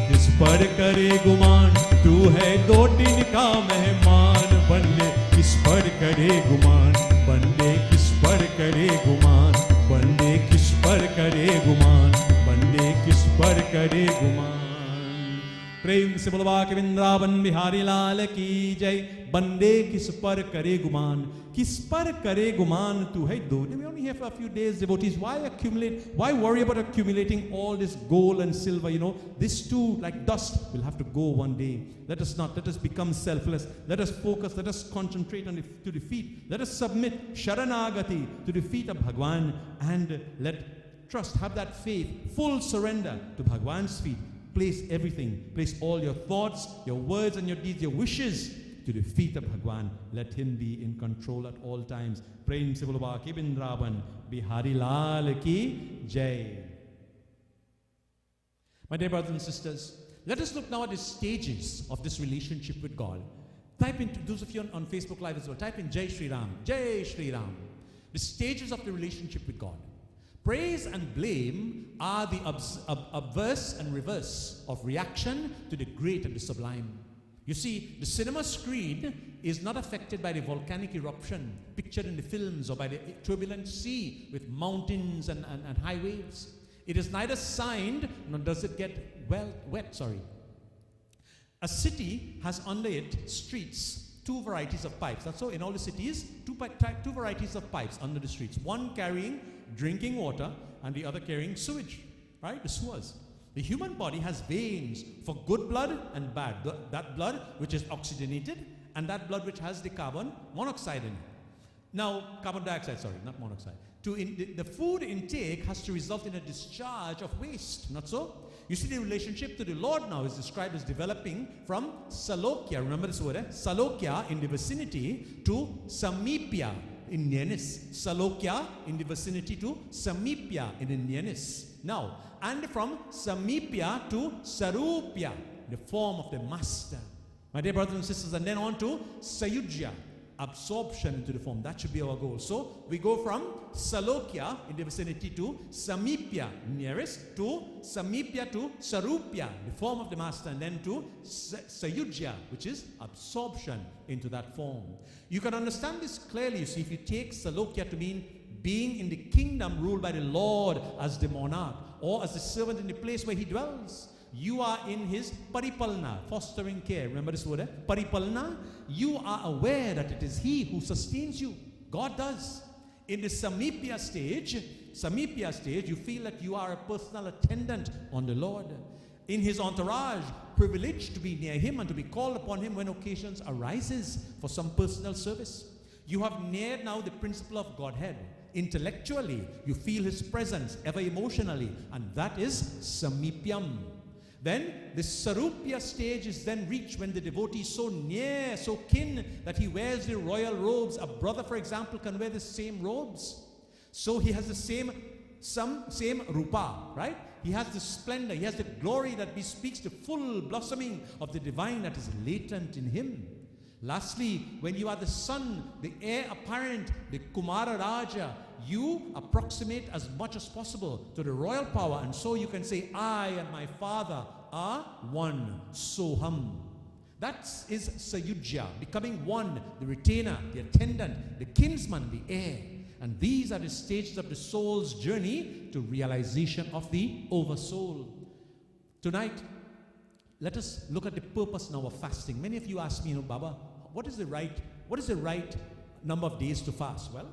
किस पर करे गुमान, तू है 2 दिन का मेहमान, बंदे किस पर करे गुमान, बंदे किस पर करे गुमान, बंदे किस पर करे गुमान, बंदे किस पर करे गुमान। प्रेम से बोलवा के वृंदावन बिहारी लाल की जय। बंदे किस पर करे गुमान, किस पर करे गुमान तू है दो। We only here for a few days, devotees. Why accumulate? Why worry about accumulating all this gold and silver? You know, this too, like dust, will have to go one day. Let us not. Let us become selfless. Let us focus. Let us concentrate on to the feet. Let us submit Sharanagati to the feet of Bhagwan, and let trust, have that faith, full surrender to Bhagwan's feet. Place everything. Place all your thoughts, your words, and your deeds, your wishes to the feet of Bhagwan. Let him be in control at all times. Prem se bolo Baki Vrindavan Bihari Lal ki Jai. My dear brothers and sisters, let us look now at the stages of this relationship with God. Type into, those of you on Facebook Live as well, type in Jai Shri Ram, Jai Shri Ram. The stages of the relationship with God. Praise and blame are the obverse and reverse of reaction to the great and the sublime. You see, the cinema screen is not affected by the volcanic eruption pictured in the films or by the turbulent sea with mountains and high waves. It is neither signed nor does it get wet. A city has under it streets, two varieties of pipes. That's so in all the cities, two varieties of pipes under the streets. One carrying drinking water and the other carrying sewage, right? The sewers. The human body has veins for good blood and bad. That blood which is oxygenated and that blood which has the carbon monoxide in it. Now, carbon dioxide, sorry, not monoxide. The food intake has to result in a discharge of waste, not so? You see, the relationship to the Lord now is described as developing from Salokya, remember this word, Salokya in the vicinity to Samipya in nearness. Salokya in the vicinity to Samipya in the nearness. Now, and from Samipya to Sarupya, the form of the master. My dear brothers and sisters, and then on to Sayujya, absorption into the form. That should be our goal. So we go from Salokya in the vicinity to Samipya, nearest, to Samipya to Sarupya, the form of the master, and then to Sayujya, which is absorption into that form. You can understand this clearly, you see, if you take Salokya to mean being in the kingdom ruled by the Lord as the monarch, or as the servant in the place where he dwells. You are in his paripalna, fostering care. Remember this word, paripalna? You are aware that it is he who sustains you. God does. In the Samipya stage, you feel that you are a personal attendant on the Lord. In his entourage, privileged to be near him and to be called upon him when occasions arises for some personal service. You have neared now the principle of Godhead. Intellectually, you feel his presence, ever emotionally, and that is Samipyam. Then the Sarupya stage is then reached when the devotee is so near, so kin, that he wears the royal robes. A brother, for example, can wear the same robes. So he has the same rupa, right? He has the splendor, he has the glory that bespeaks the full blossoming of the divine that is latent in him. Lastly, when you are the son, the heir apparent, the Kumara Raja, you approximate as much as possible to the royal power, and so you can say, I and my father are one, Soham. That is Sayujya, becoming one, the retainer, the attendant, the kinsman, the heir. And these are the stages of the soul's journey to realization of the oversoul. Tonight, let us look at the purpose now of fasting. Many of you ask me, Baba, what is the right number of days to fast? Well,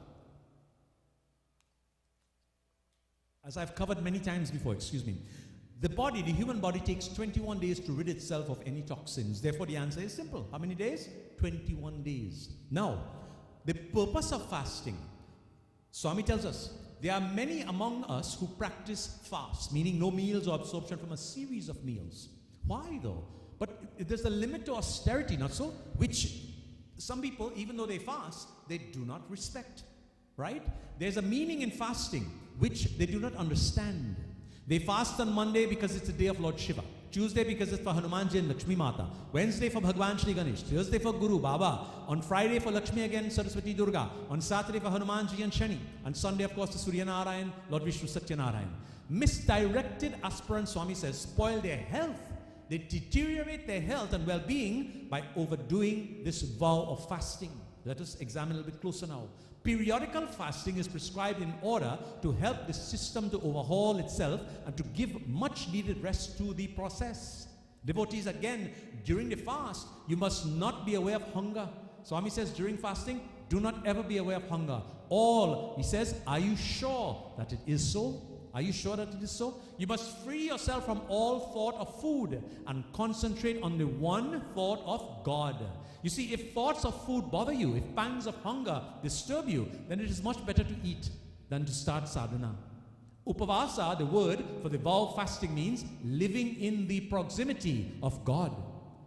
as I've covered many times before, the human body takes 21 days to rid itself of any toxins. Therefore, the answer is simple. How many days? 21 days. Now, the purpose of fasting, Swami tells us, there are many among us who practice fast, meaning no meals or absorption from a series of meals. Why though? But there's a limit to austerity, not so? Which some people, even though they fast, they do not respect, right? There's a meaning in fasting which they do not understand. They fast on Monday because it's the day of Lord Shiva. Tuesday because it's for Hanumanji and Lakshmi Mata. Wednesday for Bhagwan Shri Ganesh. Thursday for Guru Baba. On Friday for Lakshmi again, Saraswati Durga. On Saturday for Hanumanji and Shani. And Sunday, of course, to Surya Narayan, Lord Vishnu Satyanarayan. Misdirected aspirants, Swami says, spoil their health. They deteriorate their health and well-being by overdoing this vow of fasting. Let us examine a little bit closer now. Periodical fasting is prescribed in order to help the system to overhaul itself and to give much needed rest to the process. Devotees, again, during the fast, you must not be aware of hunger. Swami says during fasting, do not ever be aware of hunger. He says, are you sure that it is so? Are you sure that it is so? You must free yourself from all thought of food and concentrate on the one thought of God. You see, if thoughts of food bother you, if pangs of hunger disturb you, then it is much better to eat than to start sadhana. Upavasa, the word for the vow of fasting, means living in the proximity of God.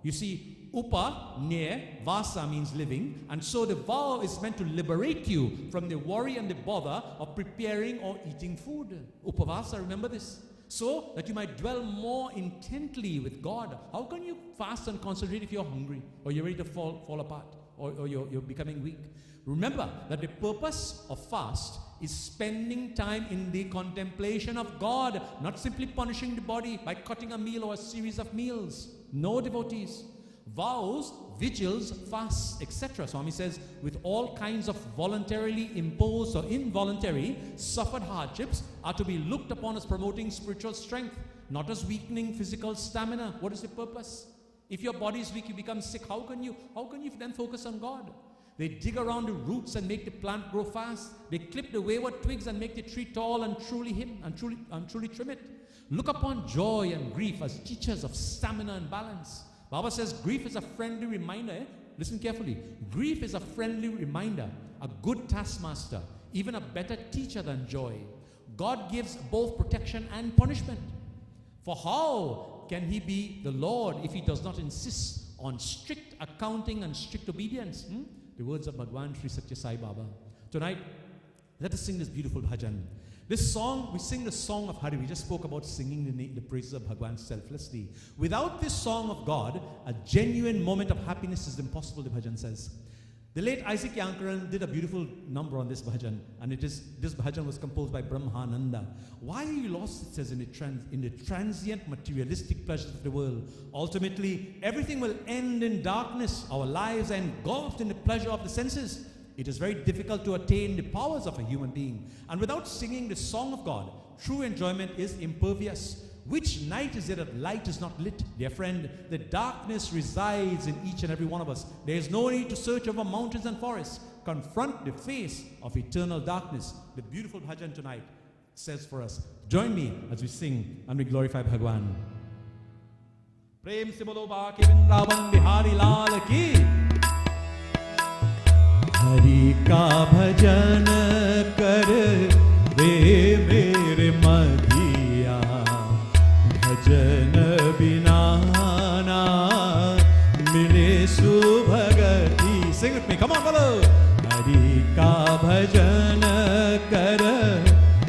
You see, upa, near, vasa means living, and so the vow is meant to liberate you from the worry and the bother of preparing or eating food. Upavasa, remember this? So that you might dwell more intently with God. How can you fast and concentrate if you're hungry, or you're ready to fall apart, or you're becoming weak? Remember that the purpose of fast is spending time in the contemplation of God, not simply punishing the body by cutting a meal or a series of meals. No, devotees. Vows, vigils, fasts, etc. Swami says, with all kinds of voluntarily imposed or involuntary suffered hardships are to be looked upon as promoting spiritual strength, not as weakening physical stamina. What is the purpose? If your body is weak, you become sick. How can you then focus on God? They dig around the roots and make the plant grow fast. They clip the wayward twigs and make the tree tall and truly trim it. Look upon joy and grief as teachers of stamina and balance. Baba says grief is a friendly reminder. Listen carefully. Grief is a friendly reminder, a good taskmaster, even a better teacher than joy. God gives both protection and punishment. For how can he be the Lord if he does not insist on strict accounting and strict obedience? The words of Bhagwan Sri Satya Sai Baba. Tonight, let us sing this beautiful bhajan. This song, we sing the song of Hari. We just spoke about singing the praises of Bhagwan selflessly. Without this song of God, a genuine moment of happiness is impossible, the bhajan says. The late Isaac Yankaran did a beautiful number on this bhajan, and this bhajan was composed by Brahmananda. Why are you lost, it says, in the transient materialistic pleasures of the world? Ultimately, everything will end in darkness. Our lives are engulfed in the pleasure of the senses. It is very difficult to attain the powers of a human being. And without singing the song of God, true enjoyment is impervious. Which night is it that light is not lit? Dear friend, the darkness resides in each and every one of us. There is no need to search over mountains and forests. Confront the face of eternal darkness. The beautiful bhajan tonight says for us. Join me as we sing and we glorify Bhagwan. Prem se bolo ba ke Vrindavan Bihari Lal ki. Hari का भजन कर रे मेरे मधिया भजन बिना ना मिले सुभगति. Sing with me, come on, follow. Hari का भजन कर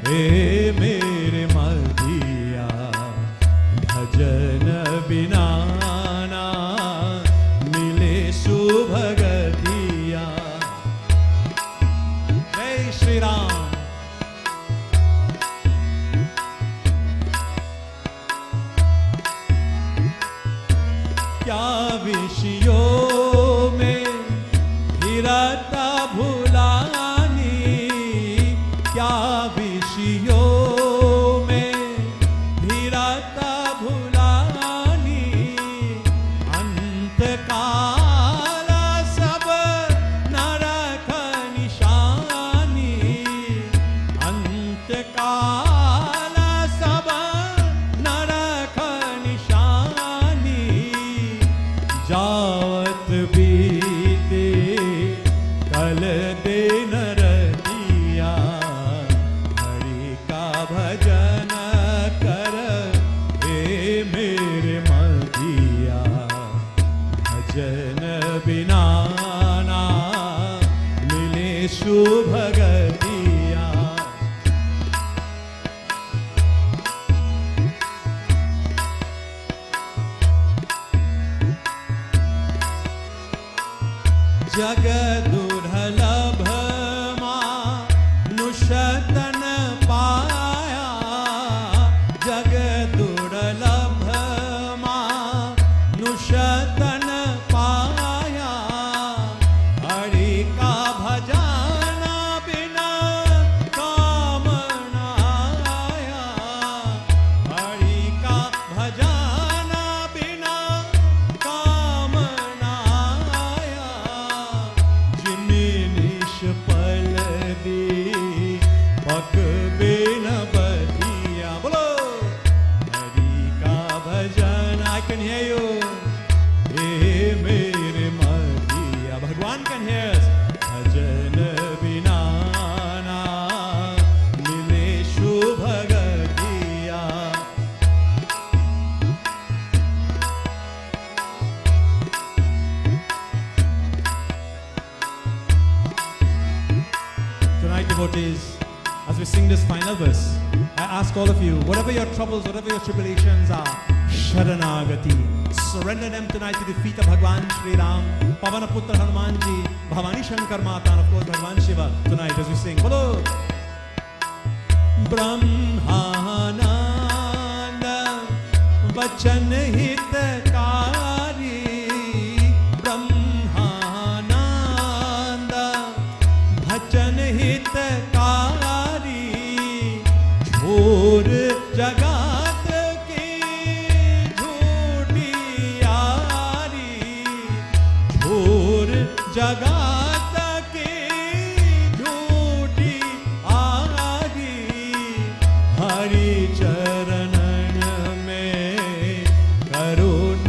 रे मेरे मधिया भजन बिना ना मिले सुभगति. Shri Ram. क्या विषयों में हिरता भुलानी, क्या विषयों में हिरता भुलानी, अंत काल सब नरक निशानी, अंत काल सब नरक निशानी, जावत बीते कल दिन रतिया, हरि का भजन कर हे मेरे मधिया भजन बिना ना मिले शुभगतिया. जग दुर्लभ मानुषतन पाया, जग दुर्लभ मानुषतन पाया, हरि का भजन बिना काम न आया, हरि का भजन बिना काम न आया. जिन्हें निष्फल दी पक बिन बधिया. बोलो हरि का भजन. I can hear you. हे मेरे मधिया. भगवान can hear us. भजन बिना ना मिले शुभगतिया. Tonight, devotees, as we sing this final verse, I ask all of you, whatever your troubles, whatever your tribulations are, Sharanagati, surrender them tonight to the feet of Bhagwan Shri Ram, Pavana Putra Hanumanji, Bhavani Shankar Mata, and of course Bhagwan Shiva. Tonight, as we sing, follow. ब्रह्मानंद वचन हितकारी, ब्रह्मानंद वचन हितकारी, झूर जगत की झूठी यारी, झूर जगत की झूठी आरी, हरि चरणन में करुण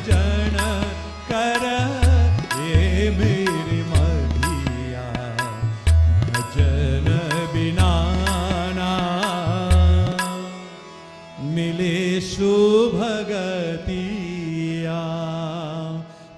भजन कर ये मेरी मधिया भजन बिना ना मिले सुभगतिया।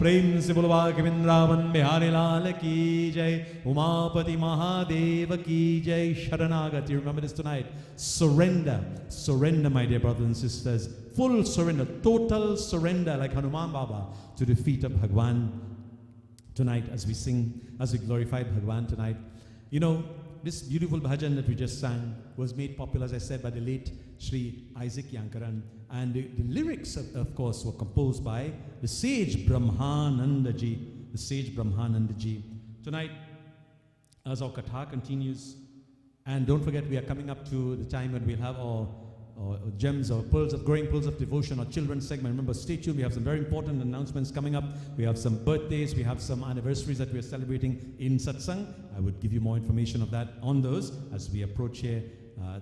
प्रेम से बोलो बाके वृंदावन बिहारी लाल की जय, उमापति महादेव की जय। शरणागति, remember this tonight. Surrender, surrender, my dear brothers and sisters. Full surrender, total surrender, like Hanuman Baba, to the feet of Bhagwan tonight as we sing, as we glorify Bhagwan tonight. You know, this beautiful bhajan that we just sang was made popular, as I said, by the late Sri Isaac Yankaran. And the lyrics, of course, were composed by the sage Brahmananda Ji. The sage Brahmananda Ji. Tonight, as our Kathaa continues, and don't forget, we are coming up to the time when we'll have our gems or pearls of growing pearls of devotion or children's segment. Remember, stay tuned. We have some very important announcements coming up. We have some birthdays. We have some anniversaries that we are celebrating in Satsang. I would give you more information of that on those as we approach here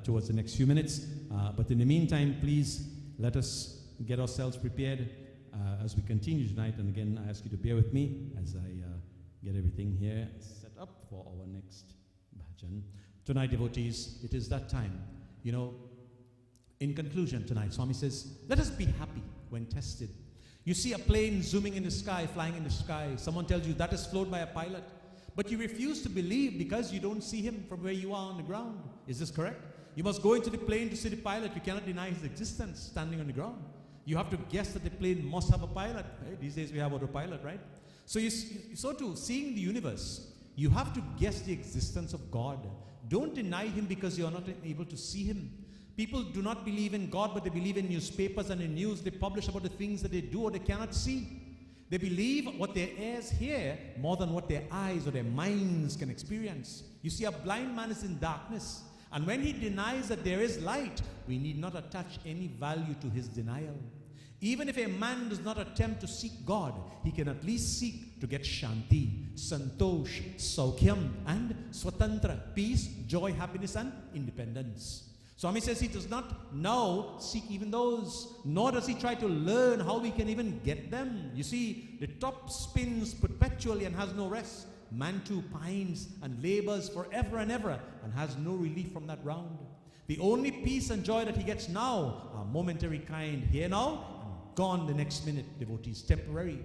towards the next few minutes. But in the meantime, please let us get ourselves prepared as we continue tonight. And again, I ask you to bear with me as I get everything here set up for our next bhajan. Tonight, devotees, it is that time. You know, in conclusion tonight, Swami says, let us be happy when tested. You see a plane zooming in the sky, flying in the sky. Someone tells you that is flown by a pilot. But you refuse to believe because you don't see him from where you are on the ground. Is this correct? You must go into the plane to see the pilot. You cannot deny his existence standing on the ground. You have to guess that the plane must have a pilot. Right? These days we have autopilot, right? So too, seeing the universe, you have to guess the existence of God. Don't deny him because you are not able to see him. People do not believe in God, but they believe in newspapers and in news they publish about the things that they do or they cannot see. They believe what their ears hear more than what their eyes or their minds can experience. You see, a blind man is in darkness. And when he denies that there is light, we need not attach any value to his denial. Even if a man does not attempt to seek God, he can at least seek to get Shanti, Santosh, Saukhyam, and Swatantra, peace, joy, happiness, and independence. Swami says he does not now seek even those, nor does he try to learn how we can even get them. You see, the top spins perpetually and has no rest. Man too pines and labors forever and ever and has no relief from that round. The only peace and joy that he gets now are momentary kind, here now and gone the next minute, devotees, temporary.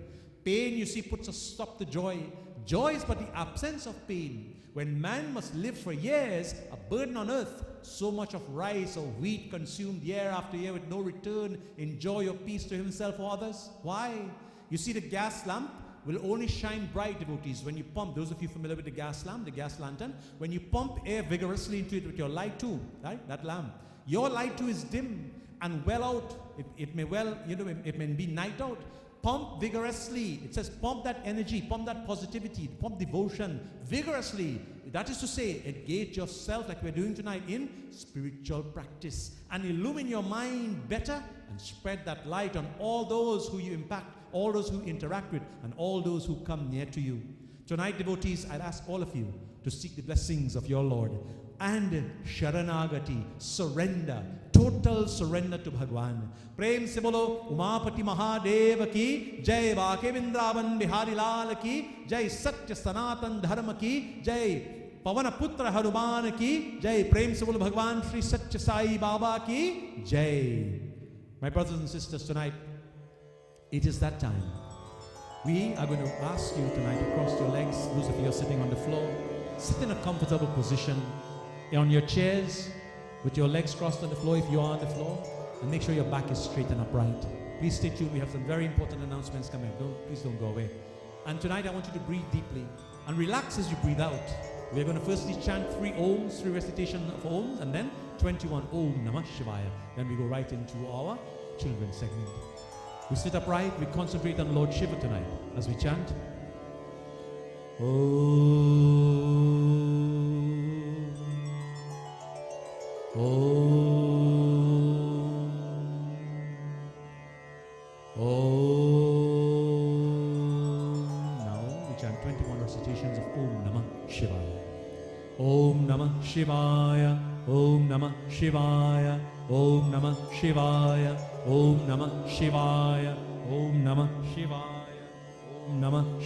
Pain, you see, puts a stop to joy. Joy is but the absence of pain. When man must live for years, a burden on earth, so much of rice or wheat consumed year after year with no return in joy or peace to himself or others. Why? You see, the gas lamp will only shine bright, devotees, when you pump. Those of you familiar with the gas lamp, the gas lantern, when you pump air vigorously into it with your light tube, right? That lamp. Your light tube is dim and well out. It may well, you know, it may be night out. Pump vigorously. It says pump that energy, pump that positivity, pump devotion vigorously. That is to say, engage yourself like we're doing tonight in spiritual practice and illumine your mind better and spread that light on all those who you impact, all those who interact with, and all those who come near to you. Tonight, devotees, I'd ask all of you to seek the blessings of your Lord and Sharanagati, surrender, total surrender to Bhagwan. Prem se bolo Umapati Mahadev ki jai, Bake Vrindavan Bihari Lal ki jai, Satya Sanatan Dharma ki jai, Pavana Putra Hanuman ki jai, Prem se bolo Bhagwan Sri Satya Sai Baba ki jai. My brothers and sisters, tonight, it is that time. We are going to ask you tonight to cross your legs. Those of you who are sitting on the floor, sit in a comfortable position on your chairs with your legs crossed on the floor if you are on the floor, and make sure your back is straight and upright. Please stay tuned. We have some very important announcements coming. Please don't go away. And tonight I want you to breathe deeply and relax as you breathe out. We're going to firstly chant 3 Oms, 3 recitation of Oms, and then 21 Om Namah Shivaya. Then we go right into our children's segment. We sit upright, we concentrate on Lord Shiva tonight as we chant. Om. Om. Om. Now we chant 21 recitations of Om Namah Shivaya. Om Namah Shivaya. Om Namah Shivaya. Om Namah Shivaya. Om Namah Shivaya. Om Namah Shivaya.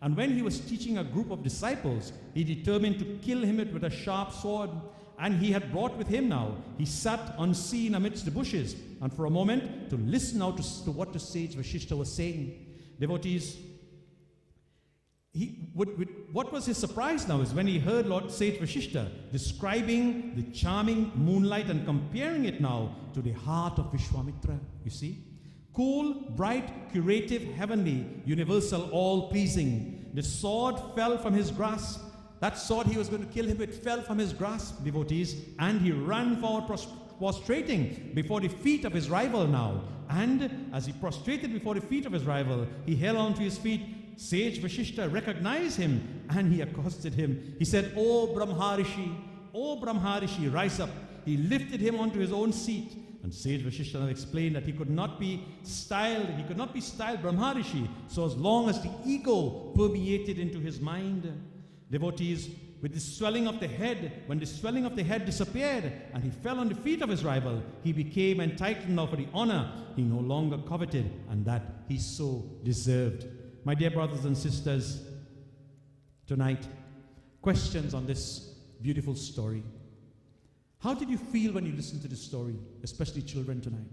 And when he was teaching a group of disciples, he determined to kill him with a sharp sword. And he had brought with him now. He sat unseen amidst the bushes, and for a moment to listen out to what the sage Vashishta was saying. Devotees, what was his surprise now is when he heard Lord Sage Vashishta describing the charming moonlight and comparing it now to the heart of Vishwamitra. You see? Cool, bright, curative, heavenly, universal, all-pleasing. The sword fell from his grasp. That sword he was going to kill him with fell from his grasp, devotees, and he ran forward prostrating before the feet of his rival now. And as he prostrated before the feet of his rival, he held on to his feet. Sage Vashishta recognized him and he accosted him. He said, O Brahmarishi, rise up. He lifted him onto his own seat. And Sage Vashishta explained that he could not be styled Brahmarishi so as long as the ego permeated into his mind. Devotees, with the swelling of the head, when the swelling of the head disappeared and he fell on the feet of his rival, he became entitled now for the honor he no longer coveted and that he so deserved. My dear brothers and sisters, tonight, questions on this beautiful story. How did you feel when you listened to this story, especially children tonight?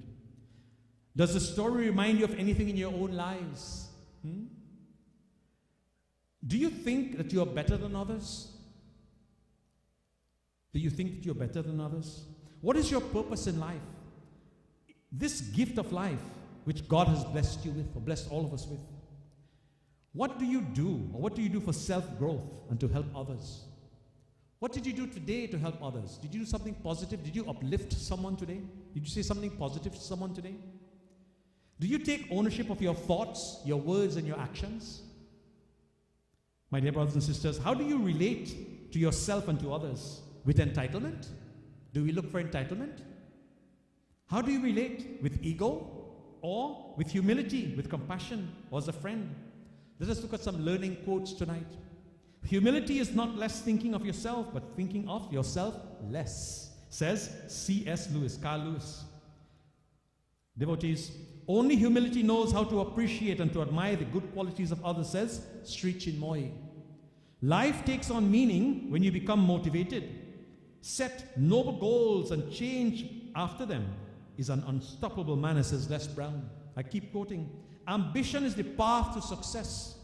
Does the story remind you of anything in your own lives? Do you think that you are better than others? Do you think that you're better than others? What is your purpose in life? This gift of life, which God has blessed you with, or blessed all of us with. What do you do, or what do you do for self-growth and to help others? What did you do today to help others? Did you do something positive? Did you uplift someone today? Did you say something positive to someone today? Do you take ownership of your thoughts, your words, and your actions? My dear brothers and sisters, how do you relate to yourself and to others? With entitlement? Do we look for entitlement? How do you relate? With ego? Or with humility, with compassion, or as a friend? Let us look at some learning quotes tonight. Humility is not less thinking of yourself, but thinking of yourself less, says C.S. Lewis, Carl Lewis. Devotees, only humility knows how to appreciate and to admire the good qualities of others, says Sri Chinmoy. Life takes on meaning when you become motivated. Set noble goals and change after them is an unstoppable manner, says Les Brown. I keep quoting. Ambition is the path to success.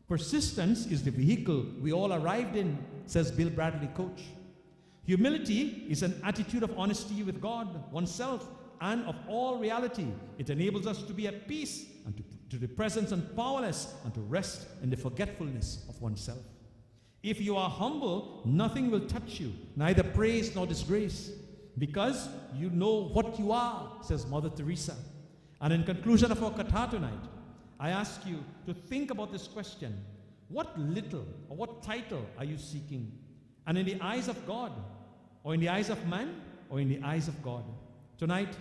Persistence is the vehicle we all arrived in, says Bill Bradley, coach. Humility is an attitude of honesty with God, oneself, and of all reality. It enables us to be at peace and to the presence and powerless and to rest in the forgetfulness of oneself. If you are humble, nothing will touch you, neither praise nor disgrace, because you know what you are, says Mother Teresa. And in conclusion of our Kathaa tonight, I ask you to think about this question. What little or what title are you seeking? And in the eyes of God, or in the eyes of man, or in the eyes of God? Tonight,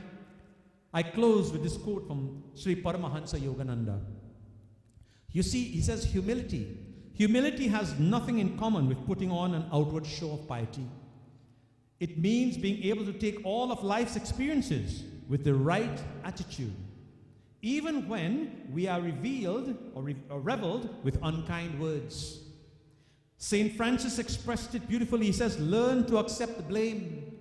I close with this quote from Sri Paramahansa Yogananda. You see, he says, humility has nothing in common with putting on an outward show of piety. It means being able to take all of life's experiences with the right attitude, even when we are revealed or reveled with unkind words. St. Francis expressed it beautifully. He says, learn to accept the blame,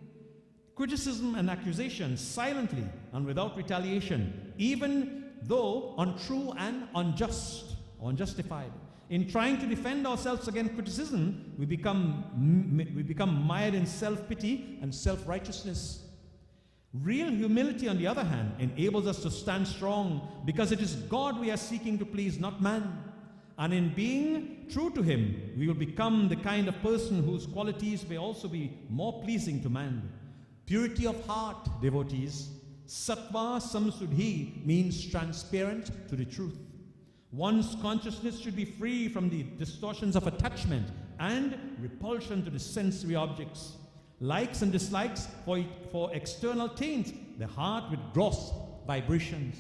criticism and accusation silently and without retaliation, even though untrue and unjust or unjustified. In trying to defend ourselves against criticism, we become mired in self-pity and self-righteousness. Real humility, on the other hand, enables us to stand strong because it is God we are seeking to please, not man. And in being true to Him, we will become the kind of person whose qualities may also be more pleasing to man. Purity of heart, devotees. Sattva samsuddhi means transparent to the truth. One's consciousness should be free from the distortions of attachment and repulsion to the sensory objects. Likes and dislikes for external taint, the heart with gross vibrations.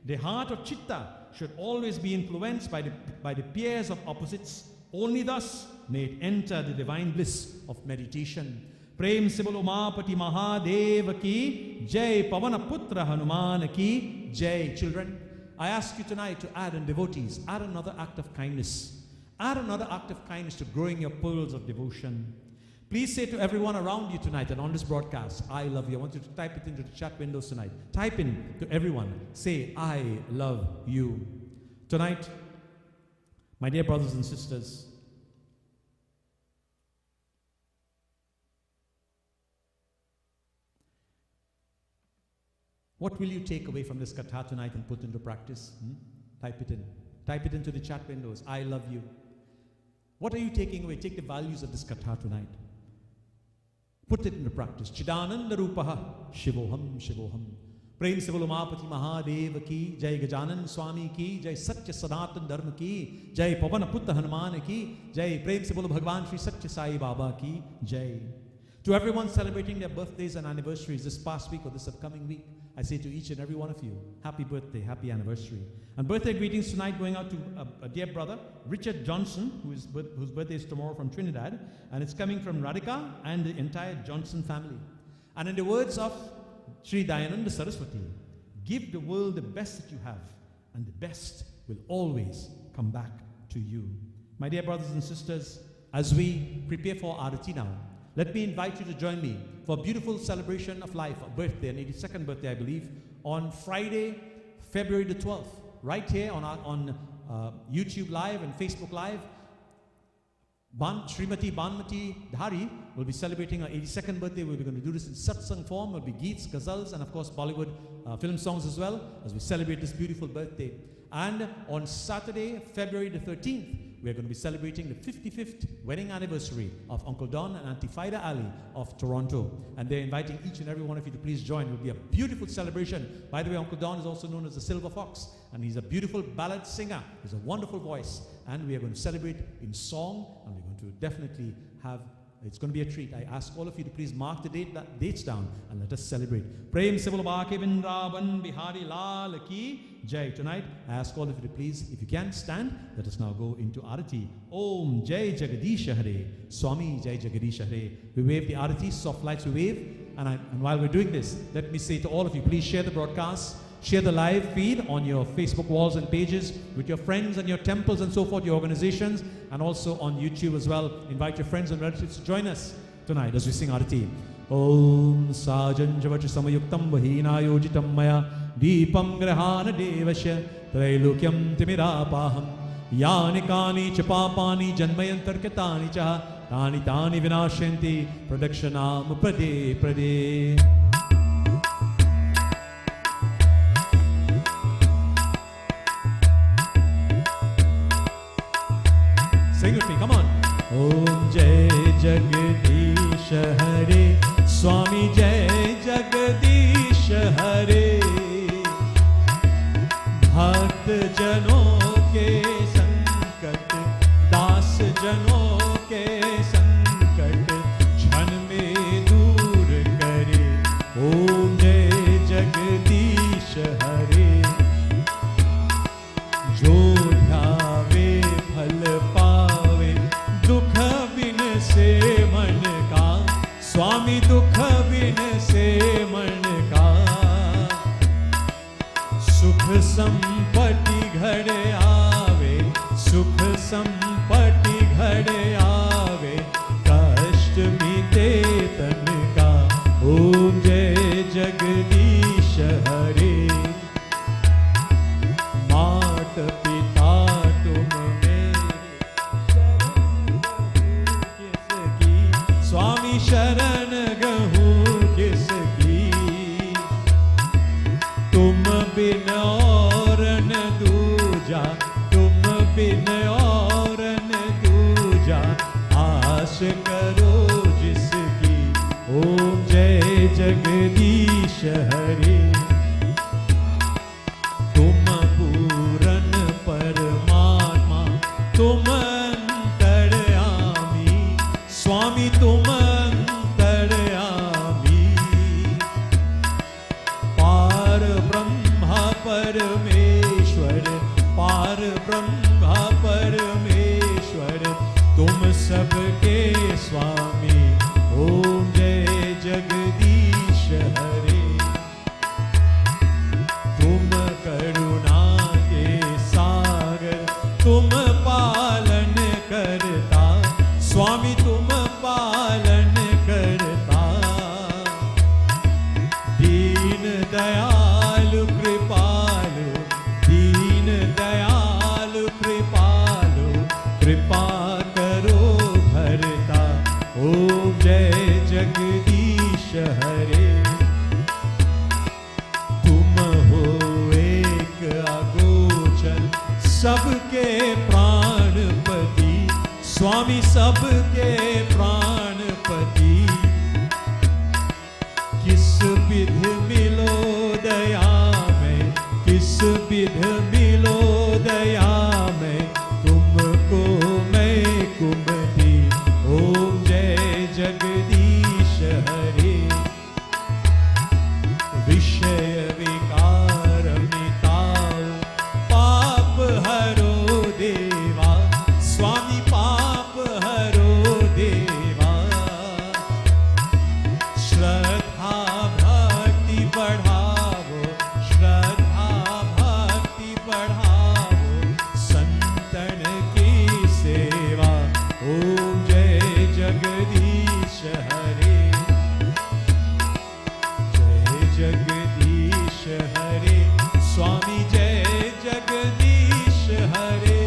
The heart of chitta should always be influenced by the pairs of opposites. Only thus may it enter the divine bliss of meditation. Prem Sibol Umapati Mahadev ki Jai, Pavana Putra Hanuman ki Jai. Children, I ask you tonight to add, and devotees, add another act of kindness. Add another act of kindness to growing your pearls of devotion. Please say to everyone around you tonight and on this broadcast, I love you. I want you to type it into the chat windows tonight. Type in to everyone. Say, I love you. Tonight, my dear brothers and sisters, what will you take away from this Kathaa tonight and put into practice? Type it in. Type it into the chat windows. I love you. What are you taking away? Take the values of this Kathaa tonight. Put it into practice. Chidananda Rupaha Shivoham Shivoham. Prem se bolo Mapati Mahadev ki, Jai Gajanan Swami ki, Jai Satya Sanatan Dharma ki, Jai Pavana Putta Hanuman ki, Jai Prem se bolo Bhagwan Shri Satya Sai Baba ki, Jai. To everyone celebrating their birthdays and anniversaries this past week or this upcoming week, I say to each and every one of you, happy birthday, happy anniversary. And birthday greetings tonight going out to a dear brother, Richard Johnson, whose birthday is tomorrow from Trinidad, and it's coming from Radhika and the entire Johnson family. And in the words of Sri Dayananda Saraswati, give the world the best that you have, and the best will always come back to you. My dear brothers and sisters, as we prepare for Arati now, let me invite you to join me for a beautiful celebration of life, a birthday, an 82nd birthday, I believe, on Friday, February the 12th, right here on YouTube Live and Facebook Live. Srimati Banmati Dhari will be celebrating her 82nd birthday. We'll be going to do this in Satsangh form. It will be Geets, Ghazals, and of course Bollywood film songs as well, as we celebrate this beautiful birthday. And on Saturday, February the 13th, we are going to be celebrating the 55th wedding anniversary of Uncle Don and Auntie Faida Ali of Toronto. And they're inviting each and every one of you to please join. It will be a beautiful celebration. By the way, Uncle Don is also known as the Silver Fox, and he's a beautiful ballad singer. He has a wonderful voice. And we are going to celebrate in song, and we're going to definitely have, it's going to be a treat. I ask all of you to please mark the dates down and let us celebrate. Prem se bolo Bake Vrindavan Bihari Lal ki Jai. Tonight, I ask all of you to please, if you can, stand. Let us now go into Arati. Om Jai Jagadish Hare. Swami Jai Jagadish Hare. We wave the Arati, soft lights we wave. And while we're doing this, let me say to all of you, please share the broadcast. Share the live feed on your Facebook walls and pages with your friends and your temples and so forth, your organizations, and also on YouTube as well. Invite your friends and relatives to join us tonight as we sing Arati. Om Sajan Javacha Samayuktam Vahina Yojitam Maya Deepam Grahana Devasya Trailukyam Timirapaham Yani Kani Chapapani Janmayantarkatani Cha Tani Tani Vinashanti Pradakshanam Prade Prade. Sing with me, come on. Om Jai Jagadish Hare. Swami Jai Jagadish Hare. Bhakt Jano ke sankat, Das Jano ke sankat, Jhan mein dur kare. Om Jai Jagadish Hare. Jo dhyaave phal paave, dukh bin se man ka. Swami dukh bin se man ka. Sukh sampatti ghade aave, sukh sampatti ghade aave, kasht mite tan ka. Om Jai Jagadish Hare. Maat pita tum mere, Swami sharan gahu kiski. Tum bin aur n dooja, tum bin aur n dooja, aas karo jiski. Om Jai Jagadish Hare. Tum puran Paramatma, tum antaryami, Swami tum antaryami. Par Brahma Parameshwar, Par Brahma Parameshwar, tum sabke Swami. Om Jai Jagadish Hare. Tum karuna ke sagar, tum palan स्वामी तुम पालन करता, दीन दयालु कृपालु, दीन दयालु कृपालु, कृपा करो भरता। ओम जय जगदीश हरे, तुम हो एक अगोचर सबके प्राणपति, स्वामी सबके प्राणपति। किस विध मिलो दया में, किस विध मिलो दया में, तुमको मैं कुमति। ओम जय जगदीश हरे, विषय विकार मिटाओ, पाप हरो देवा, स्वामी पाप हरो देवा। श्रद्धा भक्ति बढ़ावो, श्रद्धा भक्ति बढ़ावो, संतन की सेवा। ओम जय जगदीश हरे, जय जगदीश हरे, स्वामी जय जगदीश हरे।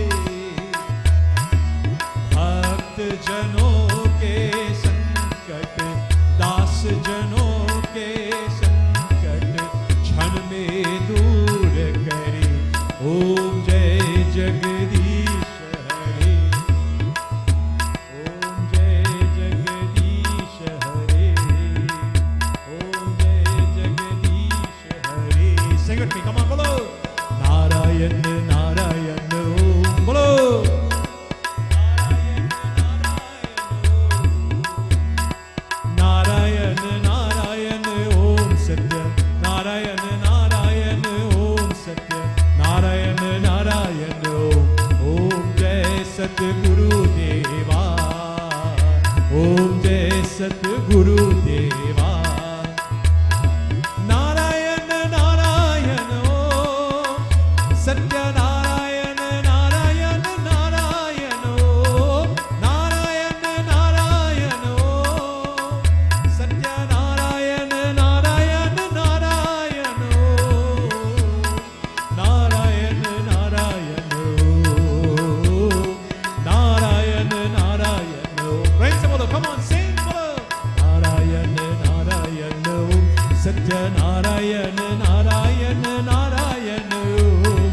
भक्त जनों के संकट, दास जनों के संकट, क्षण में दूर करे। ओम जय जगदीश हरे, ओम जय जगदीश हरे, ओम जय जगदीश हरे। Sing with me, come on, बोलो। नारायण नारायण ओम, बोलो। नारायण नारायण ओम सत्य, नारायण नारायण ओम सत्य, नारायण नारायण ओम जय सतगुरु देवा, ओम जय सतगुरु देवा। नारायण नारायण ओम सत्य, नारायण नारायण नारायण ओम, नारायण नारायण ओम सत्य, नारायण नारायण नारायण ओम, नारायण नारायण ओम, नारायण नारायण ओम। प्रेम से बोलो, come on, sing, बोलो। नारायण नारायण ओम सत्य, नारायण नारायण नारायण ओम,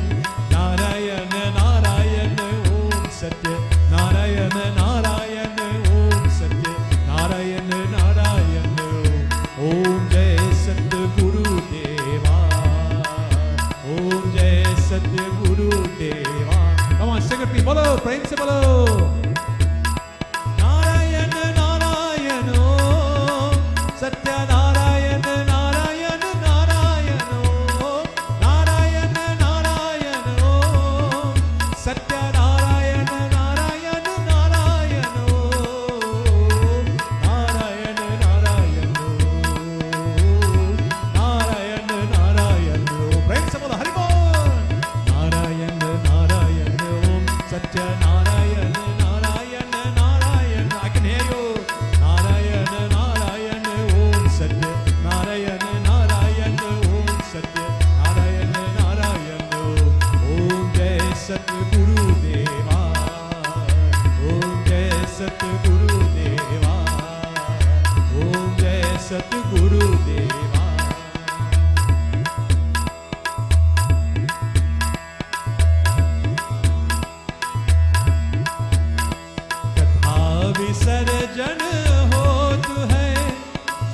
नारायण नारायण ओम सत्य, नारायण नारायण ओम सत्य, नारायण नारायण ओम जय सतगुरु देवा, ओम जय सतगुरु देवा। Come on, sing with me, बोलो, प्रेम से बोलो। नारायण नारायण ओम सत्य, नारायण नारायण नारायण ओम, नारायण नारायण ओम सत्य, नारायण नारायण नारायण ओम, नारायण नारायण ओम, नारायण नारायण ओम। प्रेम से बोलो, हरि बोल। नारायण नारायण ओम सत्य, Narayan Narayan Narayan. I can hear you. Narayan Narayan ओम सत्य, नारायण नारायण ओम सत्य, नारायण नारायण ओम जय सतगुरु देवा, ओम जय सतगुरु देवा, ओम जय सतगुरु देवा। कथा विसर्जन होत है,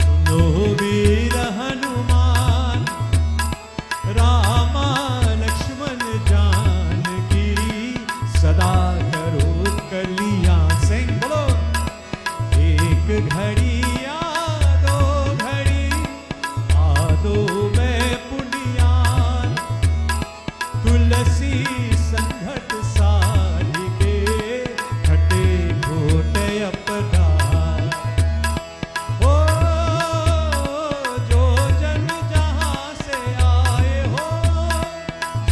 सुनो वीर हनुमान, रामा लक्ष्मण जानकी, सदा करो कल्याण। सिंह बोलो। एक घड़ी यादो घड़ी, आदो में पुनियान, तुलसी संघट साधि के, घटे घोटे अपराध। ओ जो जन जहाँ से आए हो,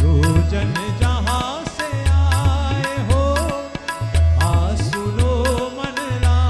जो जन जहाँ से आए हो, कथा सुनो मन लाए।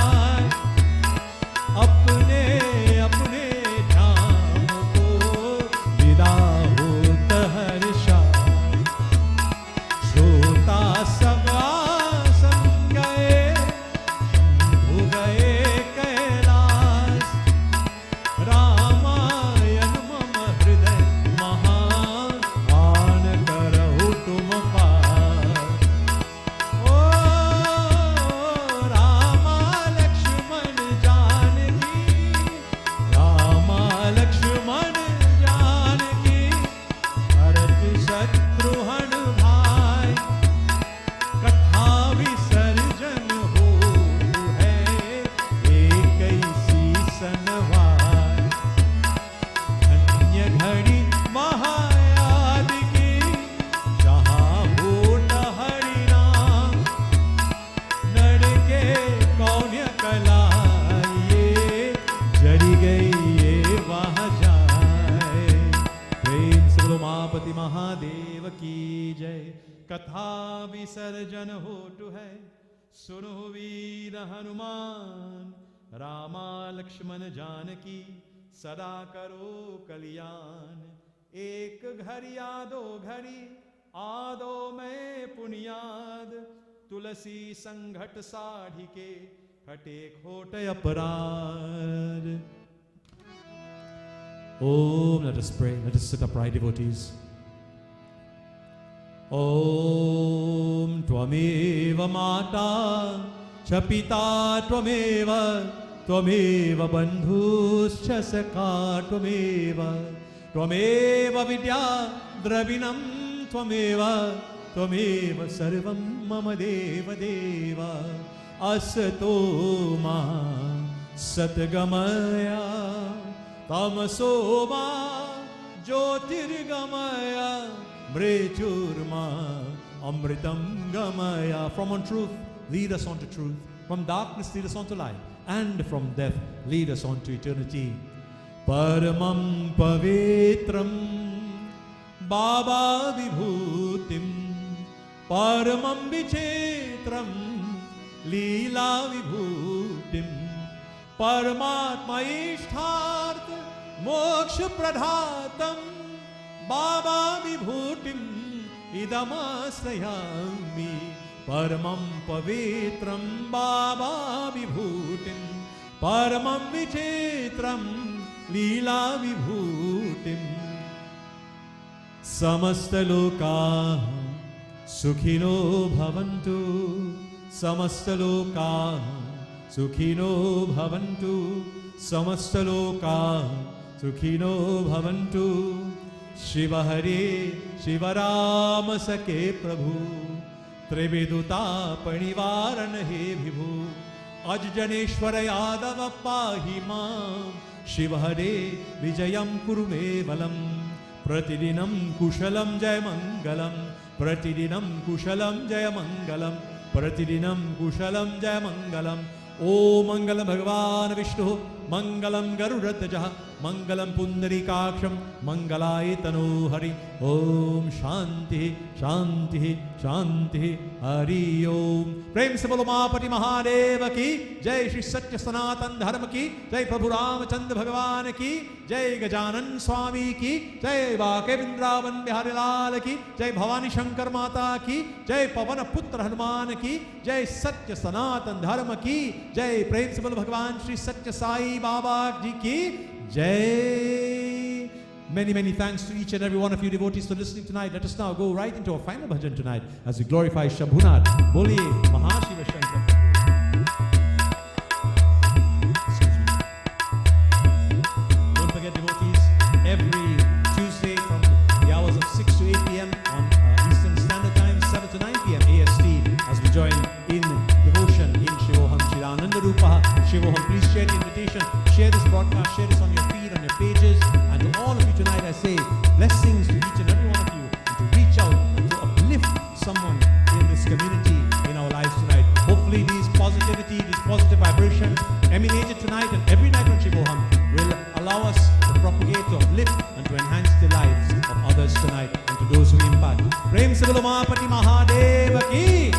की जय। कथा विसर्जन होतु है, सुनो वीर हनुमान। रामा लक्ष्मण जानकी सदा करो कल्याण। एक घड़ी आदो घड़ी आदो मैं पुनियाद। तुलसी संघट साढ़ी के हटे खोट अपराध। Om, let us pray. Let us sit upright, devotees. Om Tvameva Mata Cha Pita Tvameva Tvameva Bandhuscha Sakha Tvameva Tvameva Vidya Dravinam Tvameva Tvameva Sarvam Mama Deva Deva Asato Ma Satgamaya Tamaso Ma Jyotirgamaya Mrityurma Amritam Gamaya. From untruth, lead us on to truth. From darkness, lead us on to light. And from death, lead us on to eternity. Paramam Pavitram Baba Vibhutim Paramam Vichetram Leela Vibhutim Paramatma Ishtharth Moksha Pradhatam Baba Vibhutim Idamasrayami. Paramam Pavitram Baba Vibhutim Paramam Vichetram Leela Vibhutim. Samasta Loka Sukhino Bhavantu. Samasta Loka Sukhino Bhavantu. Samasta Loka Sukhino Bhavantu. Shiva Hare Shiva Rama Sake Prabhu Trividuta Panivaran He Vibhu Aj Janeshwara Yadava Pahi Mam Shiva Hare Vijayam Kurume Valam Pratidinam Kushalam Jaya Mangalam Pratidinam Kushalam Jaya Mangalam Pratidinam Kushalam Jaya Mangalam. Om Mangalam Bhagavan Vishnu Mangalam Garudatjah Mangalam Pundarikaksham Mangalayatano Hari. Om Shanti Shanti Shanti Hari Om. Prem se bolo Mapati Mahadeva ki Jai. Shri Satya Sanatan Dharma ki Jai. Prabhu Ramachandra Bhagavan ki Jai. Gajanan Swami ki Jai. Vake Vrindavan Bihari Lal ki Jai. Bhavani Shankar Mata ki Jai. Pavana Putra Hanuman ki Jai. Satya Sanatan Dharma ki Jai. Prem se bolo Bhagavan Shri Satya Sai Baba ji ki Jai. Many, many thanks to each and every one of you devotees for listening tonight. Let us now go right into our final bhajan tonight as we glorify Shambhunath. Boliye Mahashiva Shankar. Don't forget, devotees, every Tuesday from the hours of 6 to 8 p.m. on Eastern Standard Time, 7 to 9 p.m. AST, as we join in devotion in Shivoham Chirananda Rupa. Shivoham, please share the invitation. Share this broadcast, share this on your feed, on your pages. And to all of you tonight, I say blessings to each and every one of you, and to reach out and to uplift someone in this community, in our lives tonight. Hopefully these positivity, these positive vibrations emanated tonight and every night on Shivoham will allow us to propagate, to uplift and to enhance the lives of others tonight and to those who impact. Prem se bolo Mahapati Mahadeva ki.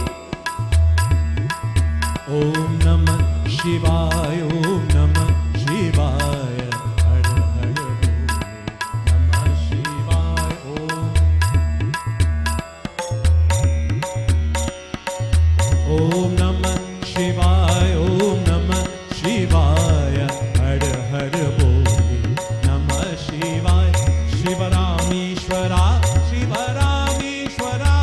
Om Namah Shivaya. Om Namah Shivaya. Om Namah Shivaya. Om Namah Shivaya. Har Har Bole Namah Shivaya. Shiva Rameshwara Shiva Rameshwara.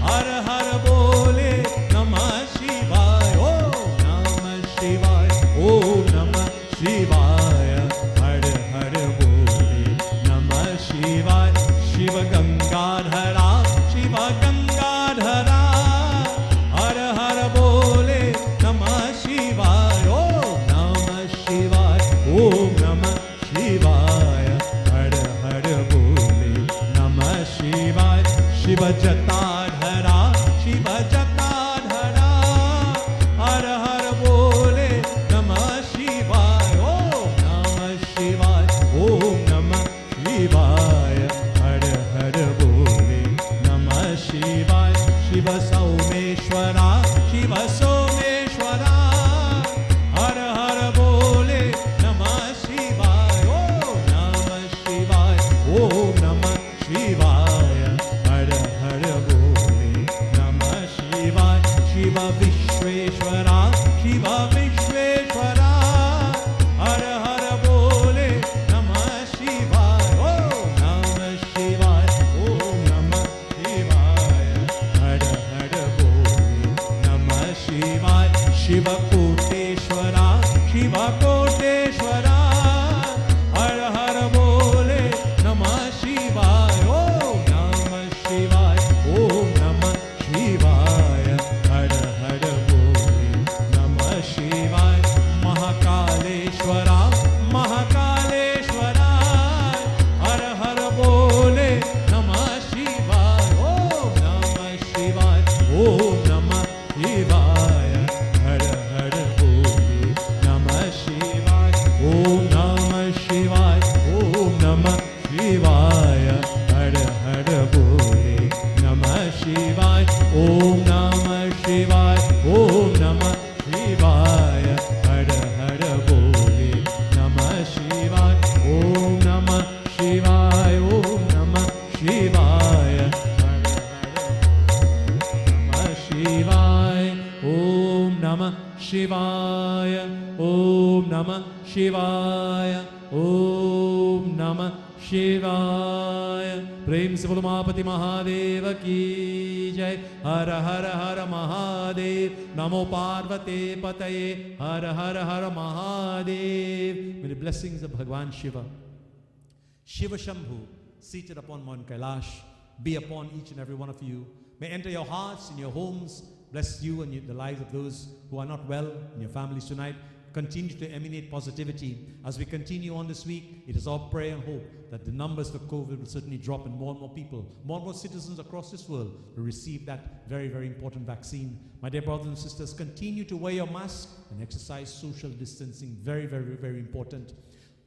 Har Har Bole Namah Shivaya. Om Namah Shivaya. Om Namah Shivaya. Har Har Bole Namah Shivaya. Shiva Gangadhara Shiva Gangadhara. Har Har Bole Namah Shivaya. Om Namah Shivaya. Om Namah Shivaya. Har Har Bole Namah Shivaya. Shiva Jatadhara Shiva Jatadhara. Har Har Bole Namah Shivaya. Om Namah Shivaya. Om Namah Shivaya. Har Har Bole Om Namah Shivaya. Om Namah Shivaya. Prem se bolo Mahapati Mahadeva ki jai. Hara Hara Hara Mahadev. Namo Parvate Pataye. Hara Hara Hara Mahadev. May the blessings of Bhagwan Shiva, Shiva Shambhu, seated upon Mount Kailash, be upon each and every one of you. May enter your hearts and your homes, bless you and the lives of those who are not well in your families tonight. Continue to emanate positivity. As we continue on this week, it is our prayer and hope that the numbers for COVID will certainly drop and more and more people, more and more citizens across this world will receive that very, very important vaccine. My dear brothers and sisters, continue to wear your mask and exercise social distancing. Very, very, very important.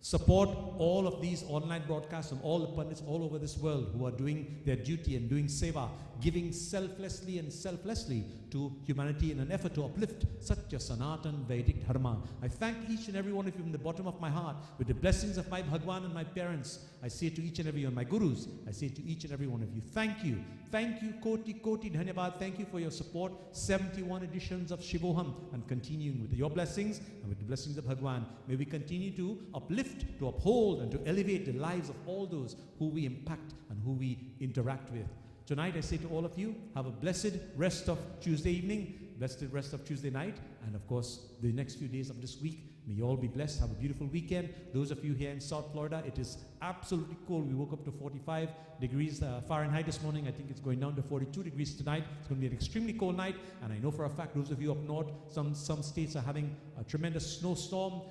Support all of these online broadcasts from all the pundits all over this world who are doing their duty and doing seva, giving selflessly and selflessly to humanity in an effort to uplift such a Sanatan Vedic Dharma. I thank each and every one of you from the bottom of my heart. With the blessings of my Bhagwan and my parents, I say to each and every one, my gurus, I say to each and every one of you, thank you. Thank you, Koti Koti Dhanyabad. Thank you for your support. 71 editions of Shivoham, and continuing with your blessings and with the blessings of Bhagwan. May we continue to uplift, to uphold, and to elevate the lives of all those who we impact and who we interact with. Tonight I say to all of you, have a blessed rest of Tuesday evening, blessed rest of Tuesday night, and of course the next few days of this week. May you all be blessed. Have a beautiful weekend. Those of you here in South Florida, it is absolutely cold. We woke up to 45 degrees Fahrenheit this morning. I think it's going down to 42 degrees tonight. It's going to be an extremely cold night. And I know for a fact, those of you up north, some states are having a tremendous snowstorm.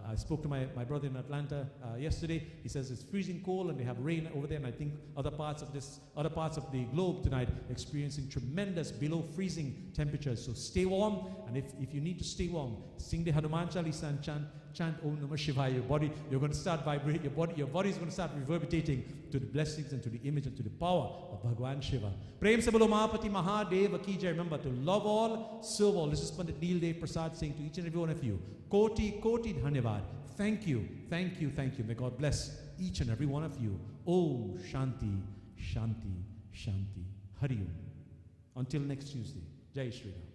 I spoke to my brother in Atlanta yesterday. He says it's freezing cold and they have rain over there. And I think other parts of the globe tonight experiencing tremendous below freezing temperatures. So stay warm. And if you need to stay warm, sing the Hanuman Chalisa and chant Om Namah Shivaya. Your body, you're going to start vibrating. Your body is going to start reverberating to the blessings and to the image and to the power of Bhagwan Shiva. Prem se bolo Mahapati Mahadeva ki jai. Remember to love all, serve all. This is Pandit Neil Dev Persad saying to each and every one of you, Koti Koti Dhanyavad. Thank you, thank you, thank you. May God bless each and every one of you. Om Shanti, Shanti, Shanti. Hari Om. Until next Tuesday. Jai Shri Ram.